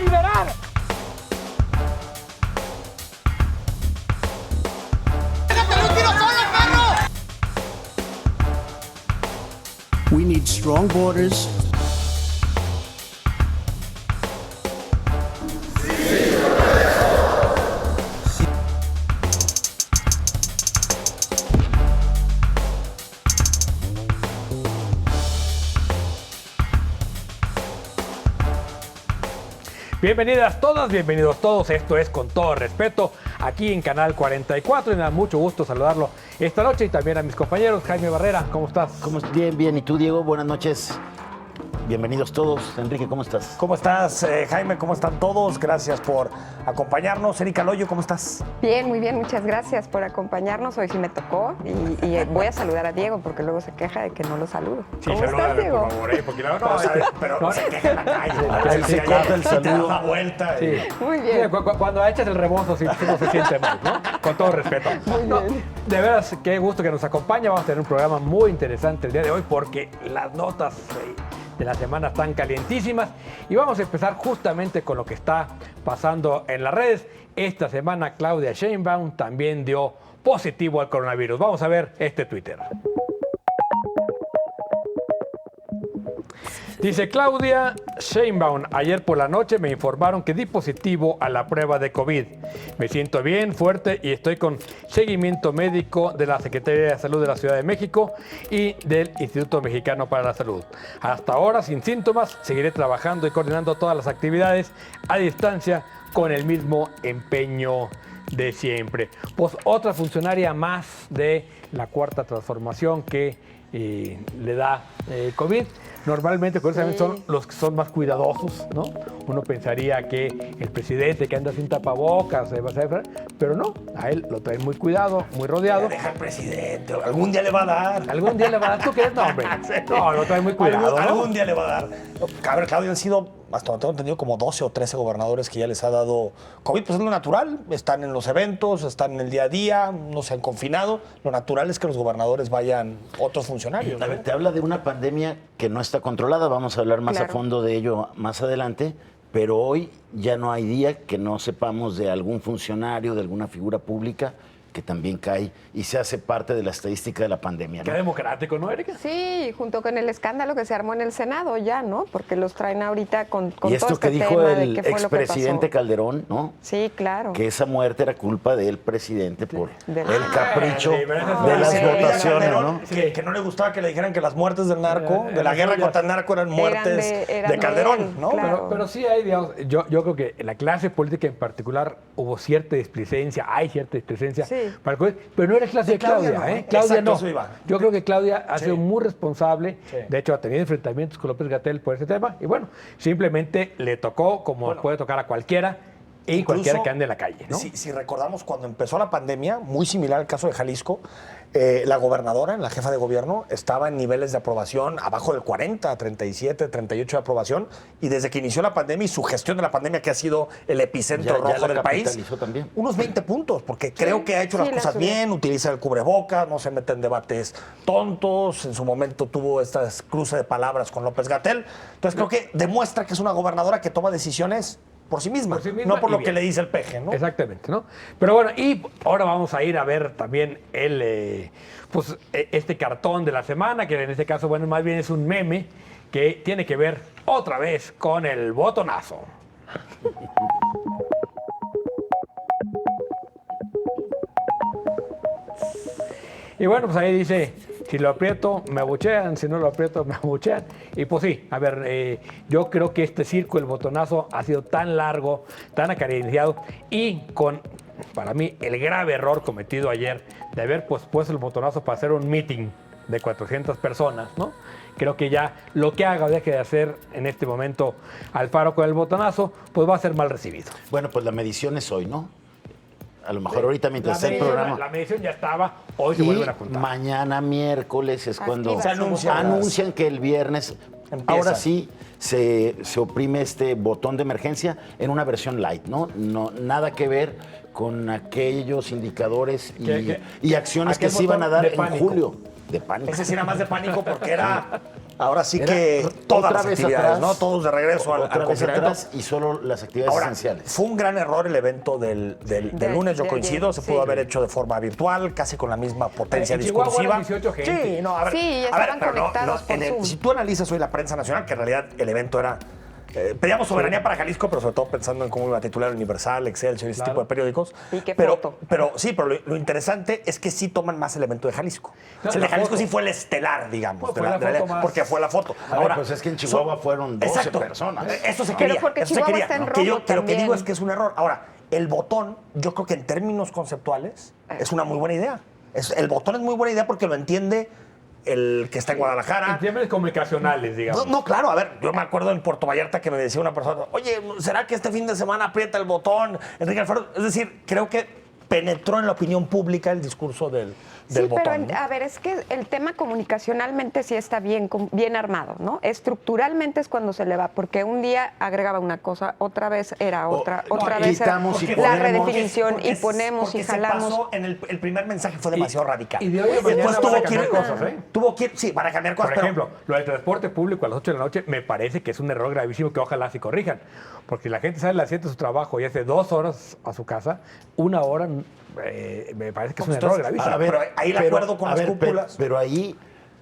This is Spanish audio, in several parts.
liberar. We need strong borders. Bienvenidas todas, bienvenidos todos. Esto es Con Todo Respeto, aquí en Canal 44. Y me da mucho gusto saludarlo esta noche y también a mis compañeros. Jaime Barrera, ¿cómo estás? Bien, bien. ¿Y tú, Diego? Buenas noches. Bienvenidos todos. Enrique, ¿cómo estás? ¿Cómo estás, Jaime? ¿Cómo están todos? Gracias por acompañarnos. Erika Loyo, ¿cómo estás? Bien, muy bien. Muchas gracias por acompañarnos. Hoy sí me tocó y voy a saludar a Diego porque luego se queja de que no lo saludo. Sí, ¿Cómo estás, Diego? por favor, porque la Pero se queja en la calle. Se corta el Te da saludo. una vuelta. Sí. Muy bien. Cuando echas el rebozo, sí, no se siente mal, ¿no? Con todo respeto. No, de veras, qué gusto que nos acompaña. Vamos a tener un programa muy interesante el día de hoy porque las notas de la semana están calientísimas. Y vamos a empezar justamente con lo que está pasando en las redes. Esta semana Claudia Sheinbaum también dio positivo al coronavirus. Vamos a ver este Twitter. Dice Claudia Sheinbaum, ayer por la noche me informaron que di positivo a la prueba de COVID. Me siento bien, fuerte y estoy con seguimiento médico de la Secretaría de Salud de la Ciudad de México y del Instituto Mexicano para la Salud. Hasta ahora, sin síntomas, seguiré trabajando y coordinando todas las actividades a distancia con el mismo empeño de siempre. Pues otra funcionaria más de la Cuarta Transformación que le da COVID. Normalmente, curiosamente, son los que son más cuidadosos, ¿no? Uno pensaría que el presidente que anda sin tapabocas va a ser, pero no, a él lo traen muy cuidado, muy rodeado. Deja al presidente. Algún día le va a dar. Algún día le va a dar. ¿Tú crees? No, hombre. No, lo traen muy cuidado, ¿no? Algún día le va a dar. A ver, Claudia, han sido, hasta donde tengo entendido, como 12 o 13 gobernadores que ya les ha dado COVID. Pues es lo natural. Están en los eventos, están en el día a día, no se han confinado. Lo natural es que los gobernadores vayan otros funcionarios, A ver, ¿no? te habla de una pandemia que no está controlada. Vamos a hablar más a fondo de ello más adelante. Pero hoy ya no hay día que no sepamos de algún funcionario, de alguna figura pública que también cae y se hace parte de la estadística de la pandemia, ¿no? Qué democrático, ¿no, Erika? Sí, junto con el escándalo que se armó en el Senado ya, ¿no? Porque los traen ahorita con Y todo esto este que dijo tema de el qué fue lo que pasó. expresidente Calderón, ¿no? Sí, claro. Que esa muerte era culpa del presidente por Del- el capricho Sí, pero eso de las sí. votaciones, Calderón, ¿no? que no le gustaba que le dijeran que las muertes del narco, de la eran guerra suyas. contra el narco, eran muertes eran de Calderón, él, ¿no? claro. Pero sí hay, digamos, yo creo que en la clase política en particular hubo cierta displicencia, hay cierta displicencia Sí. para el COVID, pero no era clase de Claudia, Claudia no, ¿eh? Claudia exacto, no. eso iba. Yo creo que Claudia ha Sí. sido muy responsable, Sí. de hecho ha tenido enfrentamientos con López-Gatell por ese tema, y bueno, simplemente le tocó como puede tocar a cualquiera, y Incluso, cualquiera que ande en la calle, ¿no? Si recordamos cuando empezó la pandemia, muy similar al caso de Jalisco, la gobernadora, la jefa de gobierno, estaba en niveles de aprobación abajo del 40, 37, 38 de aprobación, y desde que inició la pandemia y su gestión de la pandemia, que ha sido el epicentro Ya rojo la del país, capitalizó también. unos 20 puntos, porque creo que ha hecho las Sí, la cosas subió. bien, utiliza el cubrebocas, no se mete en debates tontos, en su momento tuvo estas cruces de palabras con López-Gatell, entonces creo que demuestra que es una gobernadora que toma decisiones por sí misma, Por sí misma no por y lo bien. que le dice el peje, ¿no? Exactamente, ¿no? Pero bueno, y ahora vamos a ir a ver también este cartón de la semana, que en este caso, bueno, más bien es un meme que tiene que ver otra vez con el botonazo. Y bueno, pues ahí dice, si lo aprieto me abuchean, si no lo aprieto me abuchean. Y pues sí, a ver, yo creo que este circo, el botonazo, ha sido tan largo, tan acariciado y con, para mí, el grave error cometido ayer de haber puesto el botonazo para hacer un meeting de 400 personas, ¿no? Creo que ya lo que haga o deje de hacer en este momento Alfaro con el botonazo, pues va a ser mal recibido. Bueno, pues la medición es hoy, ¿no? A lo mejor ahorita mientras está el programa. La medición ya estaba, hoy se Y vuelven a juntar. mañana miércoles es cuando Se anuncian que el viernes, Empieza. ahora sí, se oprime este botón de emergencia en una versión light, ¿no? No, nada que ver con aquellos indicadores ¿Qué? y acciones que Aquel se iban a botón dar de en pánico. julio. De pánico. Ese sí era más de pánico porque era Ahora sí Era que todas otra las vez actividades, atrás, ¿no? Todos de regreso al otra vez confinamiento. atrás y solo las actividades Ahora, esenciales. fue un gran error el evento del lunes, yo de coincido, ayer, se sí. pudo haber hecho de forma virtual, casi con la misma potencia En Chihuahua discursiva. eran 18 gente. Sí, no, a ver, Sí, a ver, estaban pero conectados por Zoom. si tú analizas hoy la prensa nacional, que en realidad el evento era... pedíamos soberanía para Jalisco, pero sobre todo pensando en cómo iba a titular Universal, Excelsior, ese tipo de periódicos. Y qué pero, foto. pero lo interesante es que sí toman más el evento de Jalisco. Claro, O sea, el de la Jalisco foto. sí fue el estelar, digamos. Pues fue la foto más- porque fue la foto. A ver, pues es que en Chihuahua fueron 12 personas. Eso se Pero quería. porque eso se Chihuahua quería. está en Que rojo yo- que lo que también. digo es que es un error. Ahora, el botón, yo creo que en términos conceptuales es una muy buena idea. El botón es muy buena idea porque lo entiende el que está en Guadalajara. En términos comunicacionales, digamos. No, claro, a ver, yo me acuerdo en Puerto Vallarta que me decía una persona, oye, ¿será que este fin de semana aprieta el botón Enrique Alfaro? Es decir, creo que penetró en la opinión pública el discurso del Sí, botón. pero ¿no? a ver, es que el tema comunicacionalmente sí está bien armado, ¿no? Estructuralmente es cuando se le va, porque un día agregaba una cosa, otra vez era otra, otra vez era quitamos y la ponemos. redefinición Porque- y ponemos porque y se jalamos. pasó en el primer mensaje fue demasiado radical. y de hoy a mañana Después van a tuvo que cambiar ir cosas, ¿eh? Tuvo que ir, sí, van a cambiar cosas. Por ejemplo, lo del transporte público a las 8 de la noche me parece que es un error gravísimo que ojalá se corrijan. Porque la gente sale a las 7 de su trabajo y hace 2 horas a su casa, 1 hora, me parece que es un error gravísimo. a ver, pero ahí el acuerdo con las cúpulas. Pero ahí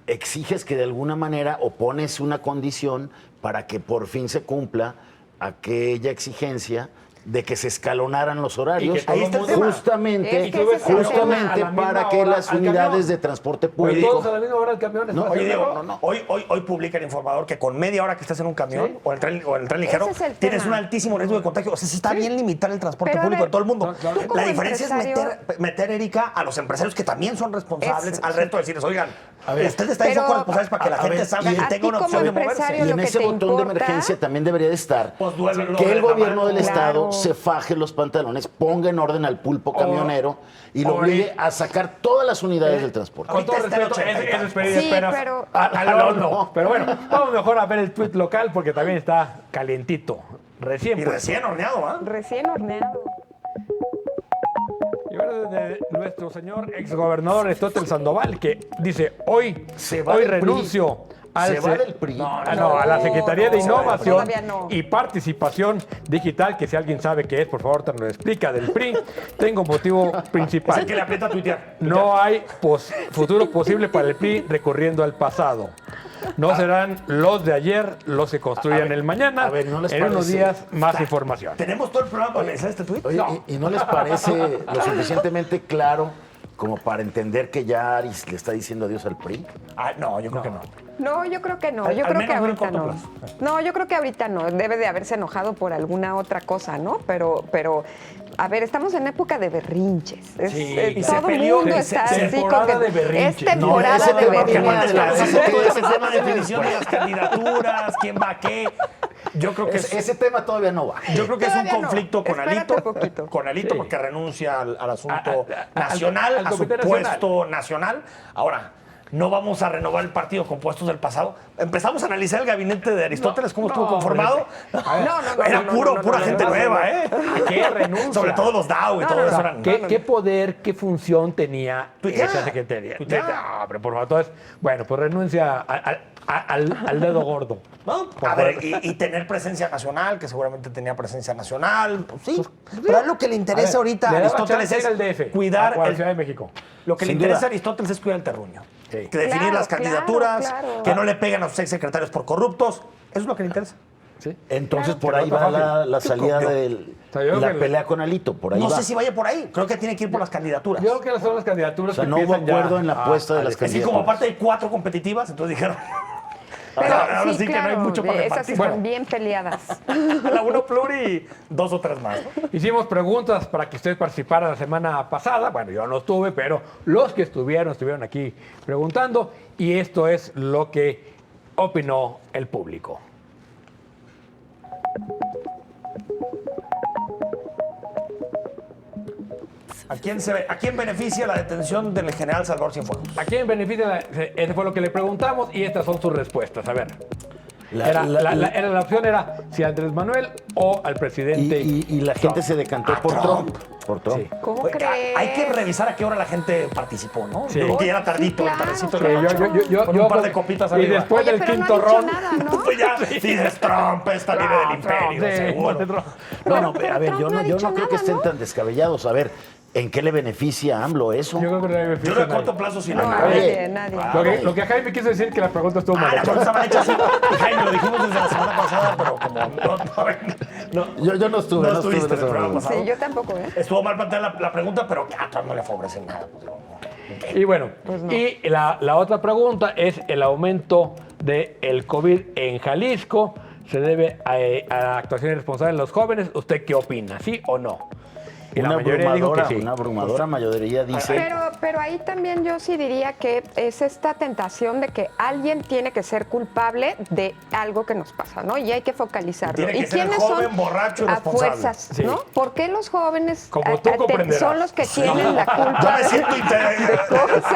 exiges que de alguna manera o pones una condición para que por fin se cumpla aquella exigencia de que se escalonaran los horarios, Y que todo el mundo- justamente, Es que ese es el justamente tema. A la para misma que hora las al unidades camión. de transporte Oye, público. todos a la misma hora del camión. No, Oye, Diego, no. Hoy publica el informador que con media hora que estés en un camión Sí. o en el tren ligero, Ese es el tienes tema. un altísimo riesgo de contagio. O sea, sí está bien limitar el transporte Pero, a público ver, de todo el mundo. no, claro. Tú como La diferencia es empresario- meter, Erika, a los empresarios que también son responsables Es- al reto de decirles, oigan, A ver, ustedes también son pero- corresponsables para que la a gente ver, salga y y a tenga ti una como opción de empresario, moverse. Y en lo que ese te botón de importa- emergencia también debería de estar Pues duele lo que de el la gobierno mano. del Estado Claro. se faje los pantalones, ponga en orden al pulpo camionero y lo o- obligue a sacar todas las unidades del transporte. Con todo Ahorita está en respeto, 80 y eso es pedir Sí, esperas pero- al horno. Pero bueno, vamos mejor a ver el tuit local porque también está calientito. Recién. Y puesto. recién horneado, ¿ah? Recién horneado. Y ahora de nuestro señor exgobernador Aristóteles Sandoval, que dice, hoy va del renuncio PRI. al Se va del PRI. No, a la Secretaría de no, Innovación todavía no. y Participación Digital, que si alguien sabe qué es, por favor, te lo explica, del PRI. Tengo motivo Es el principal. que le aprieta a tuitear. No hay futuro posible para el PRI recurriendo al pasado. No serán los de ayer los que construyan el mañana. a ver, ¿no les en unos parece? días, más información. ¿Tenemos todo el programa para analizar este tuit? Oye, ¿y no les parece lo suficientemente claro como para entender que ya Aris le está diciendo adiós al PRI? Ah, no, yo creo que no. No, yo creo que no. Al- Yo al creo que menos no en ahorita corto no. plazo. No, yo creo que ahorita no. Debe de haberse enojado por alguna otra cosa, ¿no? Pero, a ver, estamos en época de berrinches. Sí, Todo y se el peleó, mundo se- está se- así temporada con que de berrinches. es temporada ese de tema que berrinches. manda- Ese tema de definición de las candidaturas, quién va a qué. Yo creo que Ese tema todavía no va. Yo creo que es un Todavía no. conflicto con Espérate Alito. poquito. Con Alito Sí. porque renuncia al asunto al nacional, a su Comité Nacional. puesto nacional. Ahora, no vamos a renovar el partido con puestos del pasado. Empezamos a analizar el gabinete de Aristóteles, cómo estuvo conformado. A ver, Era pura gente nueva, ¿eh? ¿A qué renuncia? Sobre todo los DAO y todo eso eran. ¿Qué poder, qué función tenía Tuitea. esa secretaría? Tuitea. No, pero por favor, entonces, bueno, pues renuncia al dedo gordo. ¿No? Por A ver, favor. y tener presencia nacional, que seguramente tenía presencia nacional. Pues sí. Pero es lo que le A interesa ver, ahorita a le daba Aristóteles chance es ir al DF, cuidar o a la el- Ciudad de México. Lo que le Sin interesa duda. a Aristóteles es cuidar el terruño. Sí. Que definir Claro, las candidaturas, claro. que no le peguen a sus exsecretarios por corruptos. Eso es lo que le interesa. ¿Sí? Entonces Claro, por que ahí no está va fácil. la salida Yo- de sea, yo la creo que- pelea con Alito, por ahí No va. sé si vaya por ahí. Creo que tiene que ir por las candidaturas. Yo creo que son las O candidaturas sea, que no hubo empiezan ya acuerdo en la a- apuesta de a las Es que candidaturas. como aparte hay 4 competitivas, entonces dijeron. Pero ahora sí, sí que no hay claro, mucho para esas repartir. están Bueno, bien peleadas. la 1 pluri y 2 o 3 más. ¿no? Hicimos preguntas para que usted participara la semana pasada. Bueno, yo no estuve, pero los que estuvieron aquí preguntando. Y esto es lo que opinó el público. ¿A quién beneficia la detención del general Salvador Cienfuegos? ¿A quién beneficia? Ese fue lo que le preguntamos y estas son sus respuestas. A ver. La La opción era si a Andrés Manuel o al presidente. Y la gente se decantó por Trump. Por Trump. Sí. ¿Cómo Oye, crees? hay que revisar a qué hora la gente participó, ¿no? Sí. Yo creo que ya era tardito, Sí, el tardecito. claro, de la claro. noche. Con un par de copitas y arriba. después Oye, del pero quinto no ha dicho ron. nada, ¿no? Pues ya, si dices Trump, esta viene del imperio, sí, seguro. No, Pero a ver, Trump yo no ha no dicho creo que nada, estén ¿no? tan descabellados. A ver, ¿en qué le beneficia a AMLO eso? Yo creo que no le beneficia Yo a de nadie. corto plazo sí No, no. nadie. Lo que Jaime quiso decir que la pregunta estuvo mal Ah, la hecha. pregunta estaba hecha así. Y Jaime, lo dijimos desde la semana pasada, pero como Yo no estuve, no no estuviste en el estuve. programa pasado. Sí, yo tampoco, ¿eh? Estuvo mal planteada la pregunta, pero a Trump no le favorecen nada. Pues, no. Y bueno, Pues no. y la otra pregunta es el aumento del COVID en Jalisco. ¿Se debe a la actuación irresponsable de los jóvenes? ¿Usted qué opina? ¿Sí o no? Y la mayoría dijo que sí. Una abrumadora mayoría dice... Pero ahí también yo sí diría que es esta tentación de que alguien tiene que ser culpable de algo que nos pasa, ¿no? Y hay que focalizarlo. Tiene que ¿Y ser el quiénes joven, son borracho y a responsable. fuerzas, Sí. ¿no? ¿Por qué los jóvenes Como tú comprenderás. son los que tienen la culpa? Yo me siento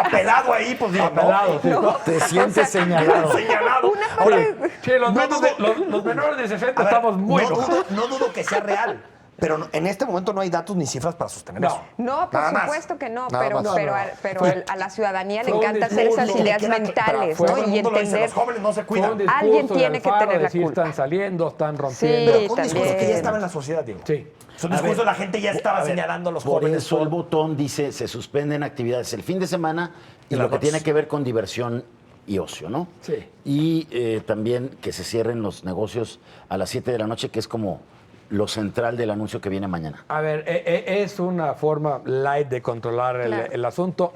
apelado ahí, pues digo, Apelado, sí. No. Te sientes señalado. señalado. Una Ahora, parte- Sí, los, No menos dudo- los menores de 60 a ver, estamos muy enojados. no dudo que sea real, pero en este momento no hay datos ni cifras para sostener No. eso. No, por Nada más. supuesto que no, Nada pero, más. pero, No, no. pero Fue- a la ciudadanía le fue un encanta hacer discurso. esas ideas Queda- mentales, pero ¿no? todo el Y mundo lo dice, entender. los jóvenes no se Fue un cuidan. discurso Alguien de tiene que Alfaro, tener la decir, culpa. están saliendo, están rompiendo. Sí, Pero fue un discurso que también. ya estaba en la sociedad, digo. Sí. Es un discurso, la gente ya estaba señalando a los Por jóvenes. eso el botón dice, se suspenden actividades el fin de semana y De lo las que dos. tiene que ver con diversión y ocio, ¿no? Sí. Y también que se cierren los negocios a las 7 de la noche, que es como lo central del anuncio que viene mañana. A ver, es una forma light de controlar Claro. el asunto.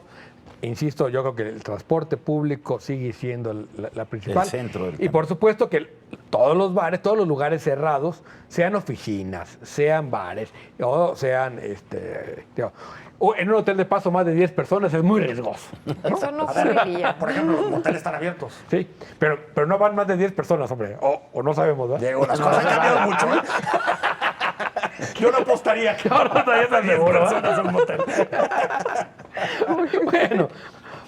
Insisto, yo creo que el transporte público sigue siendo la principal. El centro del y por supuesto que todos los bares, todos los lugares cerrados, sean oficinas, sean bares, o sean, en un hotel de paso más de 10 personas es muy riesgoso. Eso no A ver, ocurriría. por ejemplo, los moteles están abiertos. Sí, pero no van más de 10 personas, hombre. O no sabemos, ¿verdad? Diego, las cosas han cambiado mucho, ¿eh? Yo no apostaría que Ahora no estaría tan seguro, ¿verdad? personas en un motel. Bueno,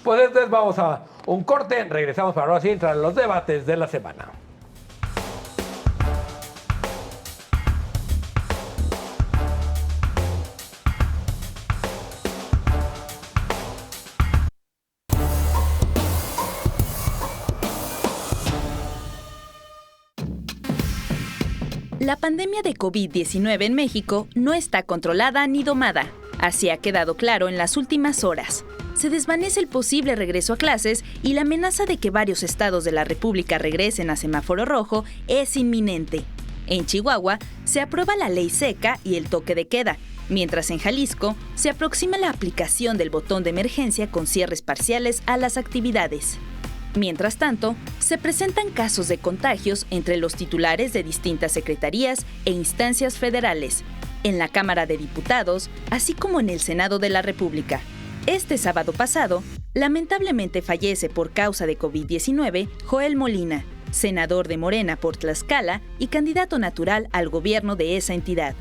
pues entonces vamos a un corte. Regresamos para ahora sí entrar en los debates de la semana. La pandemia de COVID-19 en México no está controlada ni domada. Así ha quedado claro en las últimas horas. Se desvanece el posible regreso a clases y la amenaza de que varios estados de la República regresen a semáforo rojo es inminente. En Chihuahua se aprueba la ley seca y el toque de queda, mientras en Jalisco se aproxima la aplicación del botón de emergencia con cierres parciales a las actividades. Mientras tanto, se presentan casos de contagios entre los titulares de distintas secretarías e instancias federales, en la Cámara de Diputados, así como en el Senado de la República. Este sábado pasado, lamentablemente fallece por causa de COVID-19 Joel Molina, senador de Morena por Tlaxcala y candidato natural al gobierno de esa entidad.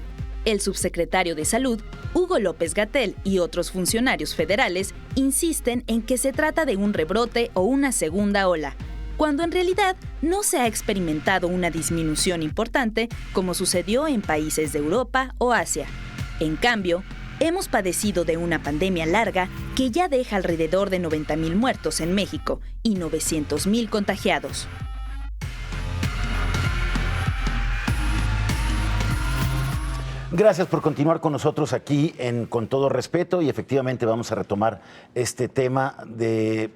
El subsecretario de Salud, Hugo López-Gatell, y otros funcionarios federales insisten en que se trata de un rebrote o una segunda ola, cuando en realidad no se ha experimentado una disminución importante como sucedió en países de Europa o Asia. En cambio, hemos padecido de una pandemia larga que ya deja alrededor de 90,000 muertos en México y 900,000 contagiados. Gracias por continuar con nosotros aquí en Con Todo Respeto y efectivamente vamos a retomar este tema de...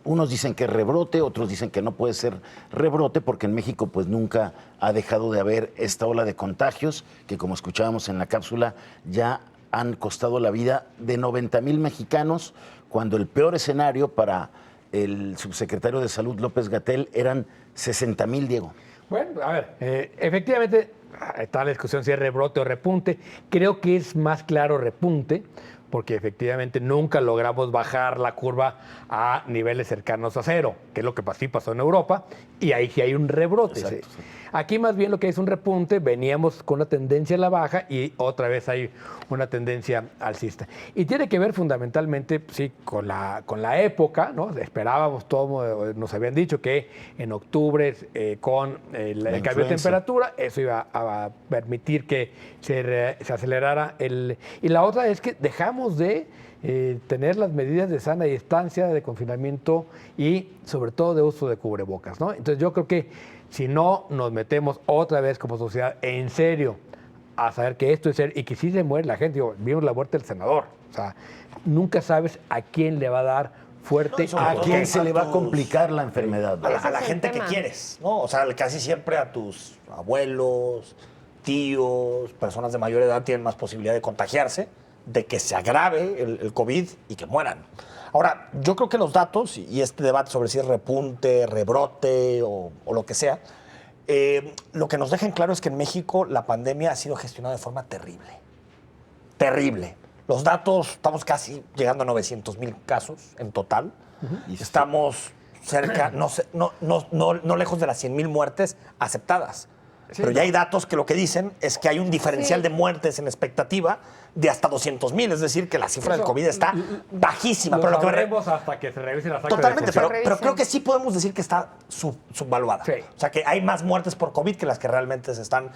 Unos dicen que es rebrote, otros dicen que no puede ser rebrote porque en México pues nunca ha dejado de haber esta ola de contagios que como escuchábamos en la cápsula ya han costado la vida de 90,000 mexicanos cuando el peor escenario para el subsecretario de Salud López-Gatell eran 60,000, Diego. Bueno, a ver, efectivamente está la discusión si es rebrote o repunte. Creo que es más claro repunte, porque efectivamente nunca logramos bajar la curva a niveles cercanos a cero, que es lo que sí pasó en Europa, y ahí sí hay un rebrote. Exacto, Sí. sí. Aquí más bien lo que es un repunte, veníamos con una tendencia a la baja y otra vez hay una tendencia alcista. Y tiene que ver fundamentalmente, sí, con la época, ¿no? Esperábamos, todos nos habían dicho que en octubre con el cambio de influenza. temperatura, eso iba a permitir que se acelerara y la otra es que dejamos de tener las medidas de sana distancia, de confinamiento y sobre todo de uso de cubrebocas, ¿no? Entonces yo creo que si no nos metemos otra vez como sociedad en serio a saber que esto es serio y que si se muere la gente, digo, vimos la muerte del senador, o sea, nunca sabes a quién le va a dar fuerte. No, y sobre ¿A todo quién que se le va a complicar la enfermedad? A la Ese es el gente que tema. quieres, ¿no? O sea, casi siempre a tus abuelos, tíos, personas de mayor edad tienen más posibilidad de contagiarse, de que se agrave el COVID y que mueran. Ahora, yo creo que los datos y este debate sobre si es repunte, rebrote o lo que sea, lo que nos deja en claro es que en México la pandemia ha sido gestionada de forma terrible. Terrible. Los datos, estamos casi llegando a 900,000 casos en total. Y Estamos cerca, no lejos de las 100,000 muertes aceptadas. Sí, Pero ya no. hay datos que lo que dicen es que hay un diferencial de muertes en la expectativa de hasta 200,000. Es decir, que la cifra del Eso, COVID está bajísima. Lo Pero lo que sabremos hasta que se revisen las actas Totalmente, de pero, defunción. pero creo que sí podemos decir que está subvaluada. Sí. O sea, que hay más muertes por COVID que las que realmente se están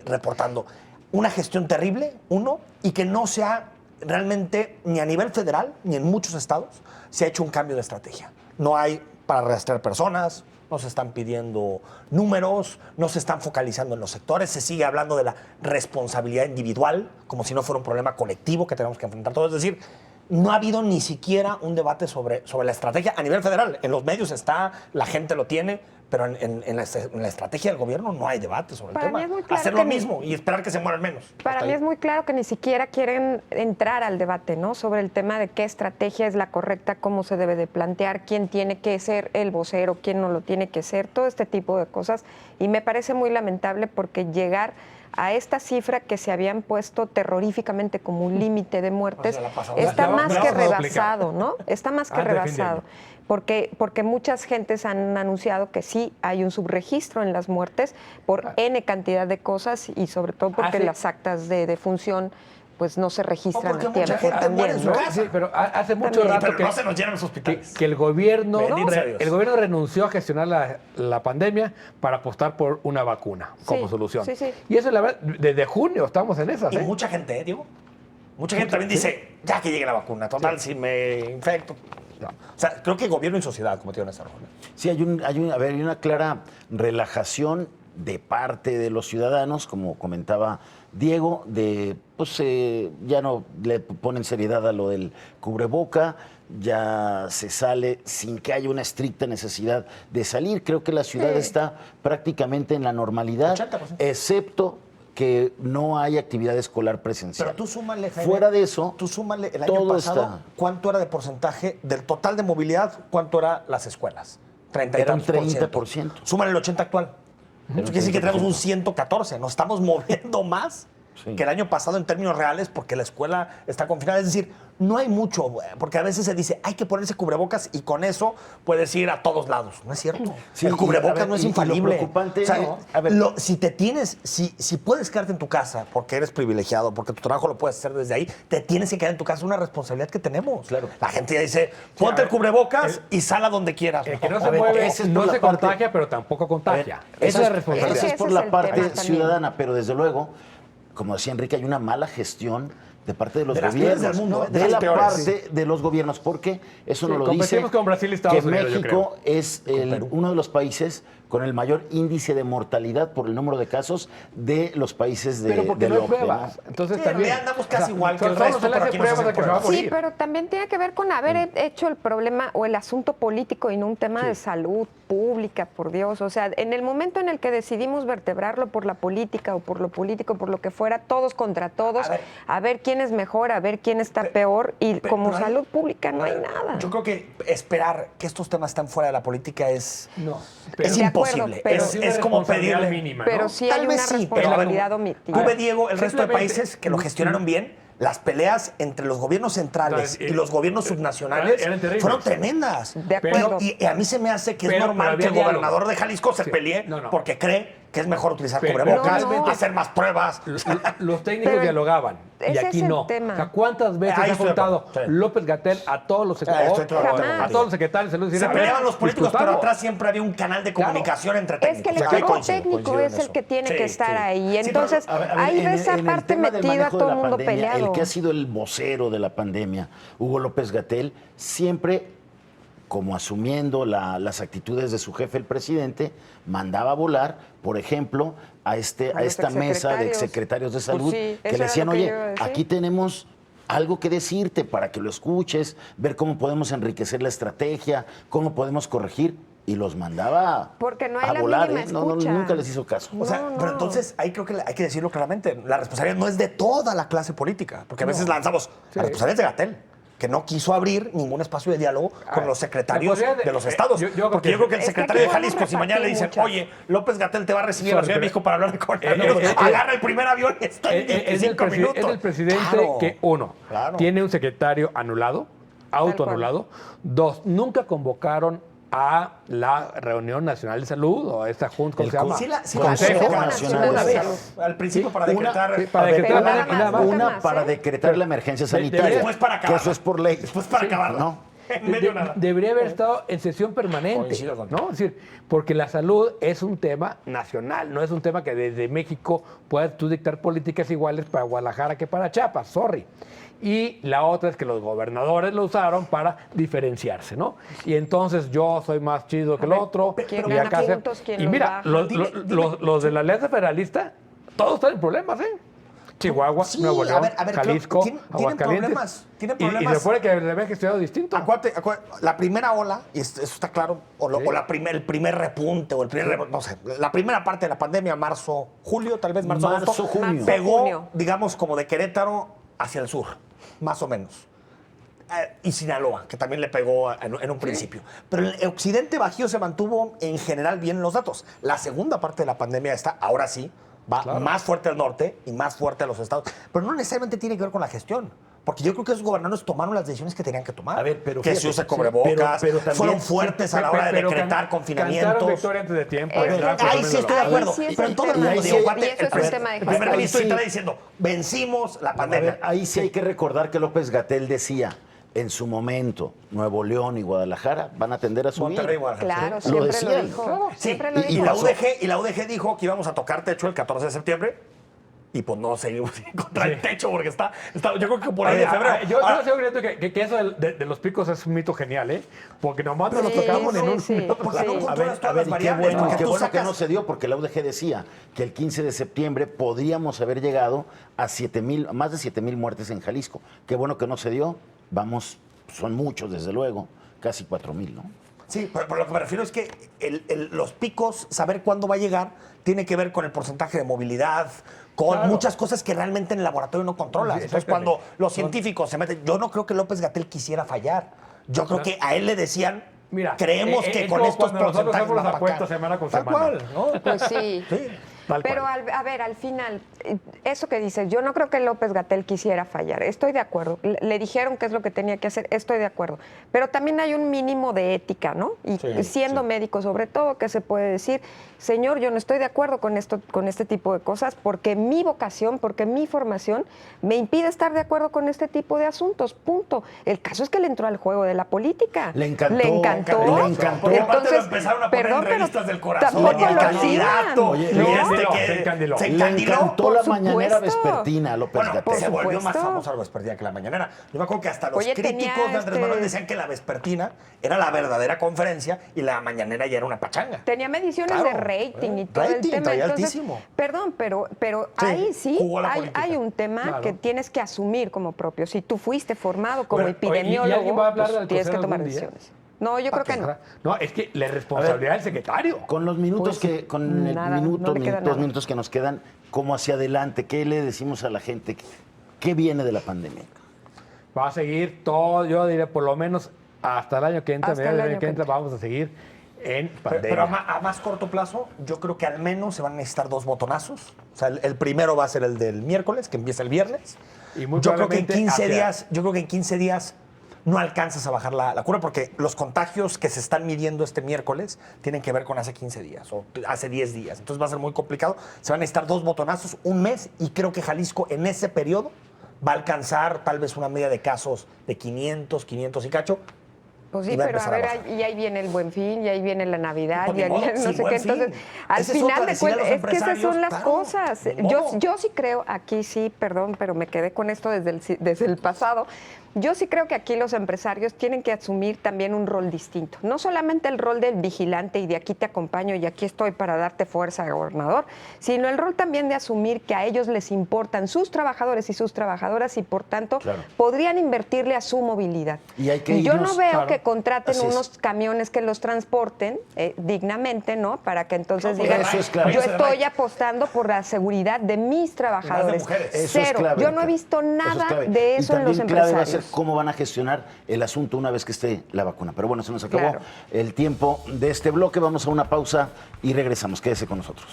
reportando. Una gestión terrible, uno, y que no se ha realmente, ni a nivel federal, ni en muchos estados, se ha hecho un cambio de estrategia. No hay para rastrear personas, no se están pidiendo números, no se están focalizando en los sectores, se sigue hablando de la responsabilidad individual, como si no fuera un problema colectivo que tenemos que enfrentar todos. Es decir, no ha habido ni siquiera un debate sobre la estrategia a nivel federal. En los medios está, la gente lo tiene, pero en la estrategia del gobierno no hay debate sobre Para el tema. mí es muy claro Hacer que lo ni- mismo y esperar que se mueran menos. Para Hasta mí ahí. es muy claro que ni siquiera quieren entrar al debate, ¿no? Sobre el tema de qué estrategia es la correcta, cómo se debe de plantear, quién tiene que ser el vocero, quién no lo tiene que ser, todo este tipo de cosas. Y me parece muy lamentable porque llegar a esta cifra que se habían puesto terroríficamente como un límite de muertes la pasamos. está La más vamos que a duplicar. rebasado, ¿no? Está más que Antes de fin de rebasado. año. Porque muchas gentes han anunciado que sí hay un subregistro en las muertes por N cantidad de cosas y sobre todo porque Hace- las actas de defunción pues no se registran porque a mucha tiempo gente muere también, en su ¿no? casa. Sí, pero hace mucho También. rato Pero no se nos llenan los hospitales. que el gobierno Bendito sea Dios. el gobierno renunció a gestionar la pandemia para apostar por una vacuna como Sí, solución. sí, sí. Y eso, la verdad, desde junio estamos en esas. Y ¿eh? mucha gente, Diego, mucha gente también dice, ya que llegue la vacuna, total, si me infecto. No. O sea, creo que gobierno y sociedad cometieron ese error. Sí, hay una clara relajación de parte de los ciudadanos, como comentaba Diego, de pues ya no le ponen seriedad a lo del cubreboca, ya se sale sin que haya una estricta necesidad de salir. Creo que la ciudad Sí. está prácticamente en la normalidad, 80%. excepto que no hay actividad escolar presencial. Pero tú súmale, Jaime, Fuera de eso, tú súmale el año todo pasado, está. ¿cuánto era de porcentaje del total de movilidad? ¿Cuánto era las escuelas? 30 y Era un tantos por ciento. 30%. Súmale el 80 actual. Eso quiere decir que tenemos un 114. Nos estamos moviendo más Sí. que el año pasado en términos reales porque la escuela está confinada. Es decir, no hay mucho, porque a veces se dice, hay que ponerse cubrebocas y con eso puedes ir a todos lados. No es cierto. Sí, el cubrebocas y, a ver, no es y lo infalible. preocupante, O sea, no, a ver. si te tienes, si puedes quedarte en tu casa porque eres privilegiado, porque tu trabajo lo puedes hacer desde ahí, te tienes que quedar en tu casa. Es una responsabilidad que tenemos. Claro. La gente ya dice, ponte a ver, el cubrebocas y sal a donde quieras. El que no A se ver, mueve esa es no por la se parte- contagia, pero tampoco contagia. A ver, Esa es la eso responsabilidad. es por Ese la es el parte tema también. ciudadana, pero desde luego, como decía Enrique, hay una mala gestión de parte de los De las peores gobiernos, del mundo, ¿no? de de las la peores, parte de los gobiernos, porque eso Sí, nos lo dice competimos con Brasil y Estados que Unidos, yo México es Perú. uno de los países con el mayor índice de mortalidad por el número de casos de los países de Pero porque del no hay OCDE, pruebas. ¿no? Entonces Sí, también. en realidad andamos casi igual que el solo resto, se le pero hace aquí no se pruebas hacen de que se va a pruebas. Sí, morir. pero también tiene que ver con haber hecho el problema o el asunto político y no un tema de salud pública, por Dios. O sea, en el momento en el que decidimos vertebrarlo por la política o por lo político, por lo que fuera, todos contra todos, a ver quién es mejor, a ver quién está peor y como pero hay- salud pública no hay nada. Yo creo que esperar que estos temas estén fuera de la política es De acuerdo, imposible. pero- es como responsabilidad pedirle. mínima, Pero ¿no? sí Tal hay vez una sí, pero responsabilidad omitida. Tú ve, Diego, el resto de Simplemente- países que lo gestionaron bien, las peleas entre los gobiernos centrales Entonces, y los gobiernos subnacionales eran terribles. fueron tremendas. De acuerdo. Y a mí se me hace que es Pero normal había que el diálogo. gobernador de Jalisco se Sí. pelee No, no. porque cree que es mejor utilizar Pero cubrebocas, no. hacer más pruebas. Los técnicos Pero dialogaban y ese aquí es el no. tema. O sea, ¿cuántas veces Ahí ha estoy de acuerdo, juntado sí. López-Gatell a todos los estoy de acuerdo a contigo. todos los secretarios de salud? y Se decirle, peleaban "A ver, los políticos, pero discutamos". atrás siempre había un canal de Claro. comunicación entre Es que técnicos. el O sea, equipo coincido técnico en es el eso. que tiene Sí, que estar sí. ahí. Sí, pero, Entonces, A ver, ahí en ves el aparte tema del metido a manejo de todo la el mundo pandemia, peleado. El que ha sido el vocero de la pandemia, Hugo López-Gatell, siempre, como asumiendo las actitudes de su jefe, el presidente, mandaba volar, por ejemplo, a los esta mesa de exsecretarios. exsecretarios de Pues salud, sí, que eso le era decían, lo que oye, yo iba a decir. aquí tenemos algo que decirte para que lo escuches, ver cómo podemos enriquecer la estrategia, cómo podemos corregir, y los mandaba Porque no hay a la volar, mínima ¿eh? No, escucha. nunca les hizo caso. O sea, No, pero no. entonces ahí creo que hay que decirlo claramente. La responsabilidad no es de toda la clase política, porque a veces lanzamos la responsabilidad es de Gatell, que no quiso abrir ningún espacio de diálogo con los secretarios la podría de los estados. yo Porque yo creo que el Es que secretario de aquí podemos Jalisco, si mañana le dicen, repartir oye, López Gatell te va a recibir a la Ciudad de Pero- México para hablar con él, agarra el primer avión y está en Es el 25 minutos. es el presidente Claro, que, uno, claro. tiene un secretario anulado, autoanulado. Dos, nunca convocaron a la Reunión Nacional de Salud o a esta junta, ¿cómo El se llama? Sí, sí, Consejo Consejo Nacional una de vez, Salud. al principio Sí, para una- decretar... sí, para A ver, decretar nada más, nunca una más, para ¿eh? decretar la emergencia sanitaria. Después para que acabarla. eso es por ley. Después para acabarla. No. En medio nada. Debería haber estado en sesión permanente, Coincido contigo. ¿no? Es decir, porque la salud es un tema nacional, no es un tema que desde México puedas tú dictar políticas iguales para Guadalajara que para Chiapas, sorry. Y la otra es que los gobernadores lo usaron para diferenciarse, ¿no? Y entonces yo soy más chido que el otro. ¿quién y gana acá se- puntos, quién y los mira, baja? los de la Alianza Federalista, todos están en problemas, ¿eh? Chihuahua, Sí, Nuevo León, a ver, Jalisco, tienen Aguascalientes. problemas, tienen Y problemas. se supone que debe haber gestionado distinto. Acuérdate, la primera ola, y eso está claro, el primer repunte, o el primer, no sé, la primera parte de la pandemia, marzo, julio, tal vez marzo, Marzo, agosto, junio. pegó, Junio. digamos, como de Querétaro hacia el sur, más o menos. Y Sinaloa, que también le pegó en un principio. Pero el occidente bajío se mantuvo en general bien en los datos. La segunda parte de la pandemia está, ahora sí, va más fuerte al norte y más fuerte a los estados. Pero no necesariamente tiene que ver con la gestión. Porque yo creo que esos gobernadores tomaron las decisiones que tenían que tomar. A ver, pero que se fíjate, use sí, cubrebocas, pero también- fueron fuertes a la hora de decretar Cantaron confinamientos. victoria antes de tiempo. Es que- ¿verdad? Ahí sí estoy de acuerdo. Ahí sí es pero en el todo el tema. mundo, Y digo, ahí- aparte, y eso es el un tema de primer gestión. ministro Ahí sí. está diciendo, vencimos la A pandemia. ver, ahí sí hay que recordar que López-Gatell decía, en su momento, Nuevo León y Guadalajara van a tender a subir. Monterrey, Guadalajara. Claro, Lo siempre lo decían. dijo. Claro. Sí, Siempre lo y dijo. la UDG dijo que íbamos a tocar techo el 14 de septiembre. Y pues no seguimos contra el techo porque está, yo creo que por ahí de febrero. Yo Ahora, sigo creyendo que eso de los picos es un mito genial, ¿eh? Porque nomás nos los Sí, tocamos en sí, un sí. minuto. ¿por qué no Sí. controlas todas las y qué variables? bueno, Porque qué tú bueno que sacas- no se dio, porque la UDG decía que el 15 de septiembre podríamos haber llegado a más de 7,000 muertes en Jalisco. Qué bueno que no se dio. Vamos, son muchos, desde luego, casi 4,000, ¿no? Sí, pero lo que me refiero es que los picos, saber cuándo va a llegar, tiene que ver con el porcentaje de movilidad, con Claro. muchas cosas que realmente en el laboratorio no controlas. Sí, Entonces, exactamente. cuando los científicos se meten, yo no creo que López-Gatell quisiera fallar. Yo creo que a él le decían, Mira, creemos que es con como estos cuando nosotros porcentajes hacemos las va para apuestas acá. semana con Tal semana. cual, ¿no? Pues sí. Sí. Tal Pero cual. a ver, al final, eso que dices, yo no creo que López-Gatell quisiera fallar. Estoy de acuerdo. Le dijeron qué es lo que tenía que hacer. Estoy de acuerdo. Pero también hay un mínimo de ética, ¿no? Y Sí, siendo médico, sobre todo, que se puede decir, señor, yo no estoy de acuerdo con esto, con este tipo de cosas, porque mi vocación, porque mi formación me impide estar de acuerdo con este tipo de asuntos. Punto. El caso es que le entró al juego de la política. Le encantó. Le encantó. Le encantó. Porque aparte Entonces, lo empezaron a poner perdón, en pero revistas del corazón. tampoco y el lo candidato. sigan. Oye, y no. Se encandiló. Se Le encandiló. encantó por la mañanera supuesto. vespertina a López-Gatell. Bueno, se volvió más supuesto. famosa la vespertina que la mañanera. Yo me acuerdo que hasta los Oye, críticos tenía de Andrés Manuel decían que la vespertina era la verdadera conferencia y la mañanera ya era una pachanga. Tenía mediciones Claro, de rating y todo el rating, tema. traía Entonces, altísimo. perdón, pero Sí, ahí sí jugó la hay política. un tema Claro. que tienes que asumir como propio. Si tú fuiste formado como Bueno, oye, ¿y epidemiólogo, alguien va a hablar pues, del tienes que Alcocer tomar algún día? decisiones. No, yo creo que no. No, es que la responsabilidad del secretario. Con los minutos Pues, con el nada, no le queda dos nada. minutos que nos quedan, ¿cómo hacia adelante? ¿Qué le decimos a la gente? ¿Qué viene de la pandemia? Va a seguir todo, yo diré por lo menos hasta el año que entra, Hasta mediados el del año año que que entra, entra. vamos a seguir en Pero, pandemia. pero a más corto plazo, yo creo que al menos se van a necesitar 2 botonazos. O sea, el primero va a ser el del miércoles, que empieza el viernes. Y muy yo creo que en probablemente 15 hacia- días, yo creo que en 15 días no alcanzas a bajar la curva, porque los contagios que se están midiendo este miércoles tienen que ver con hace 15 días o hace 10 días. Entonces va a ser muy complicado. Se van a necesitar 2 botonazos, un mes, y creo que Jalisco en ese periodo va a alcanzar tal vez una media de casos de 500 y cacho. Pues sí, y va a pero a empezar a ver, bajar. y ahí viene el Buen Fin, y ahí viene la Navidad, Pues y ni ahí modo, viene no sin sé qué. Buen Fin. Entonces, al Esa es final otra, de decirle a cuentas, los es que esas son las empresarios, cosas. claro, ni modo. Yo sí creo, aquí sí, perdón, pero me quedé con esto desde el pasado. Yo sí creo que aquí los empresarios tienen que asumir también un rol distinto. No solamente el rol del vigilante y de aquí te acompaño y aquí estoy para darte fuerza, gobernador, sino el rol también de asumir que a ellos les importan sus trabajadores y sus trabajadoras y por tanto podrían invertirle a su movilidad. Y hay que Yo irnos, no veo claro. que contraten Así es. unos camiones que los transporten dignamente, ¿no? Para que entonces No, digan, eso es clave. yo estoy apostando por la seguridad de mis trabajadores. mujeres. Eso es Cero. clave, Yo no he Ricardo. visto Eso es nada clave. de Y eso en los también clave va a empresarios. ser cómo van a gestionar el asunto una vez que esté la vacuna. Pero bueno, se nos acabó Claro. el tiempo de este bloque. Vamos a una pausa y regresamos. Quédese con nosotros.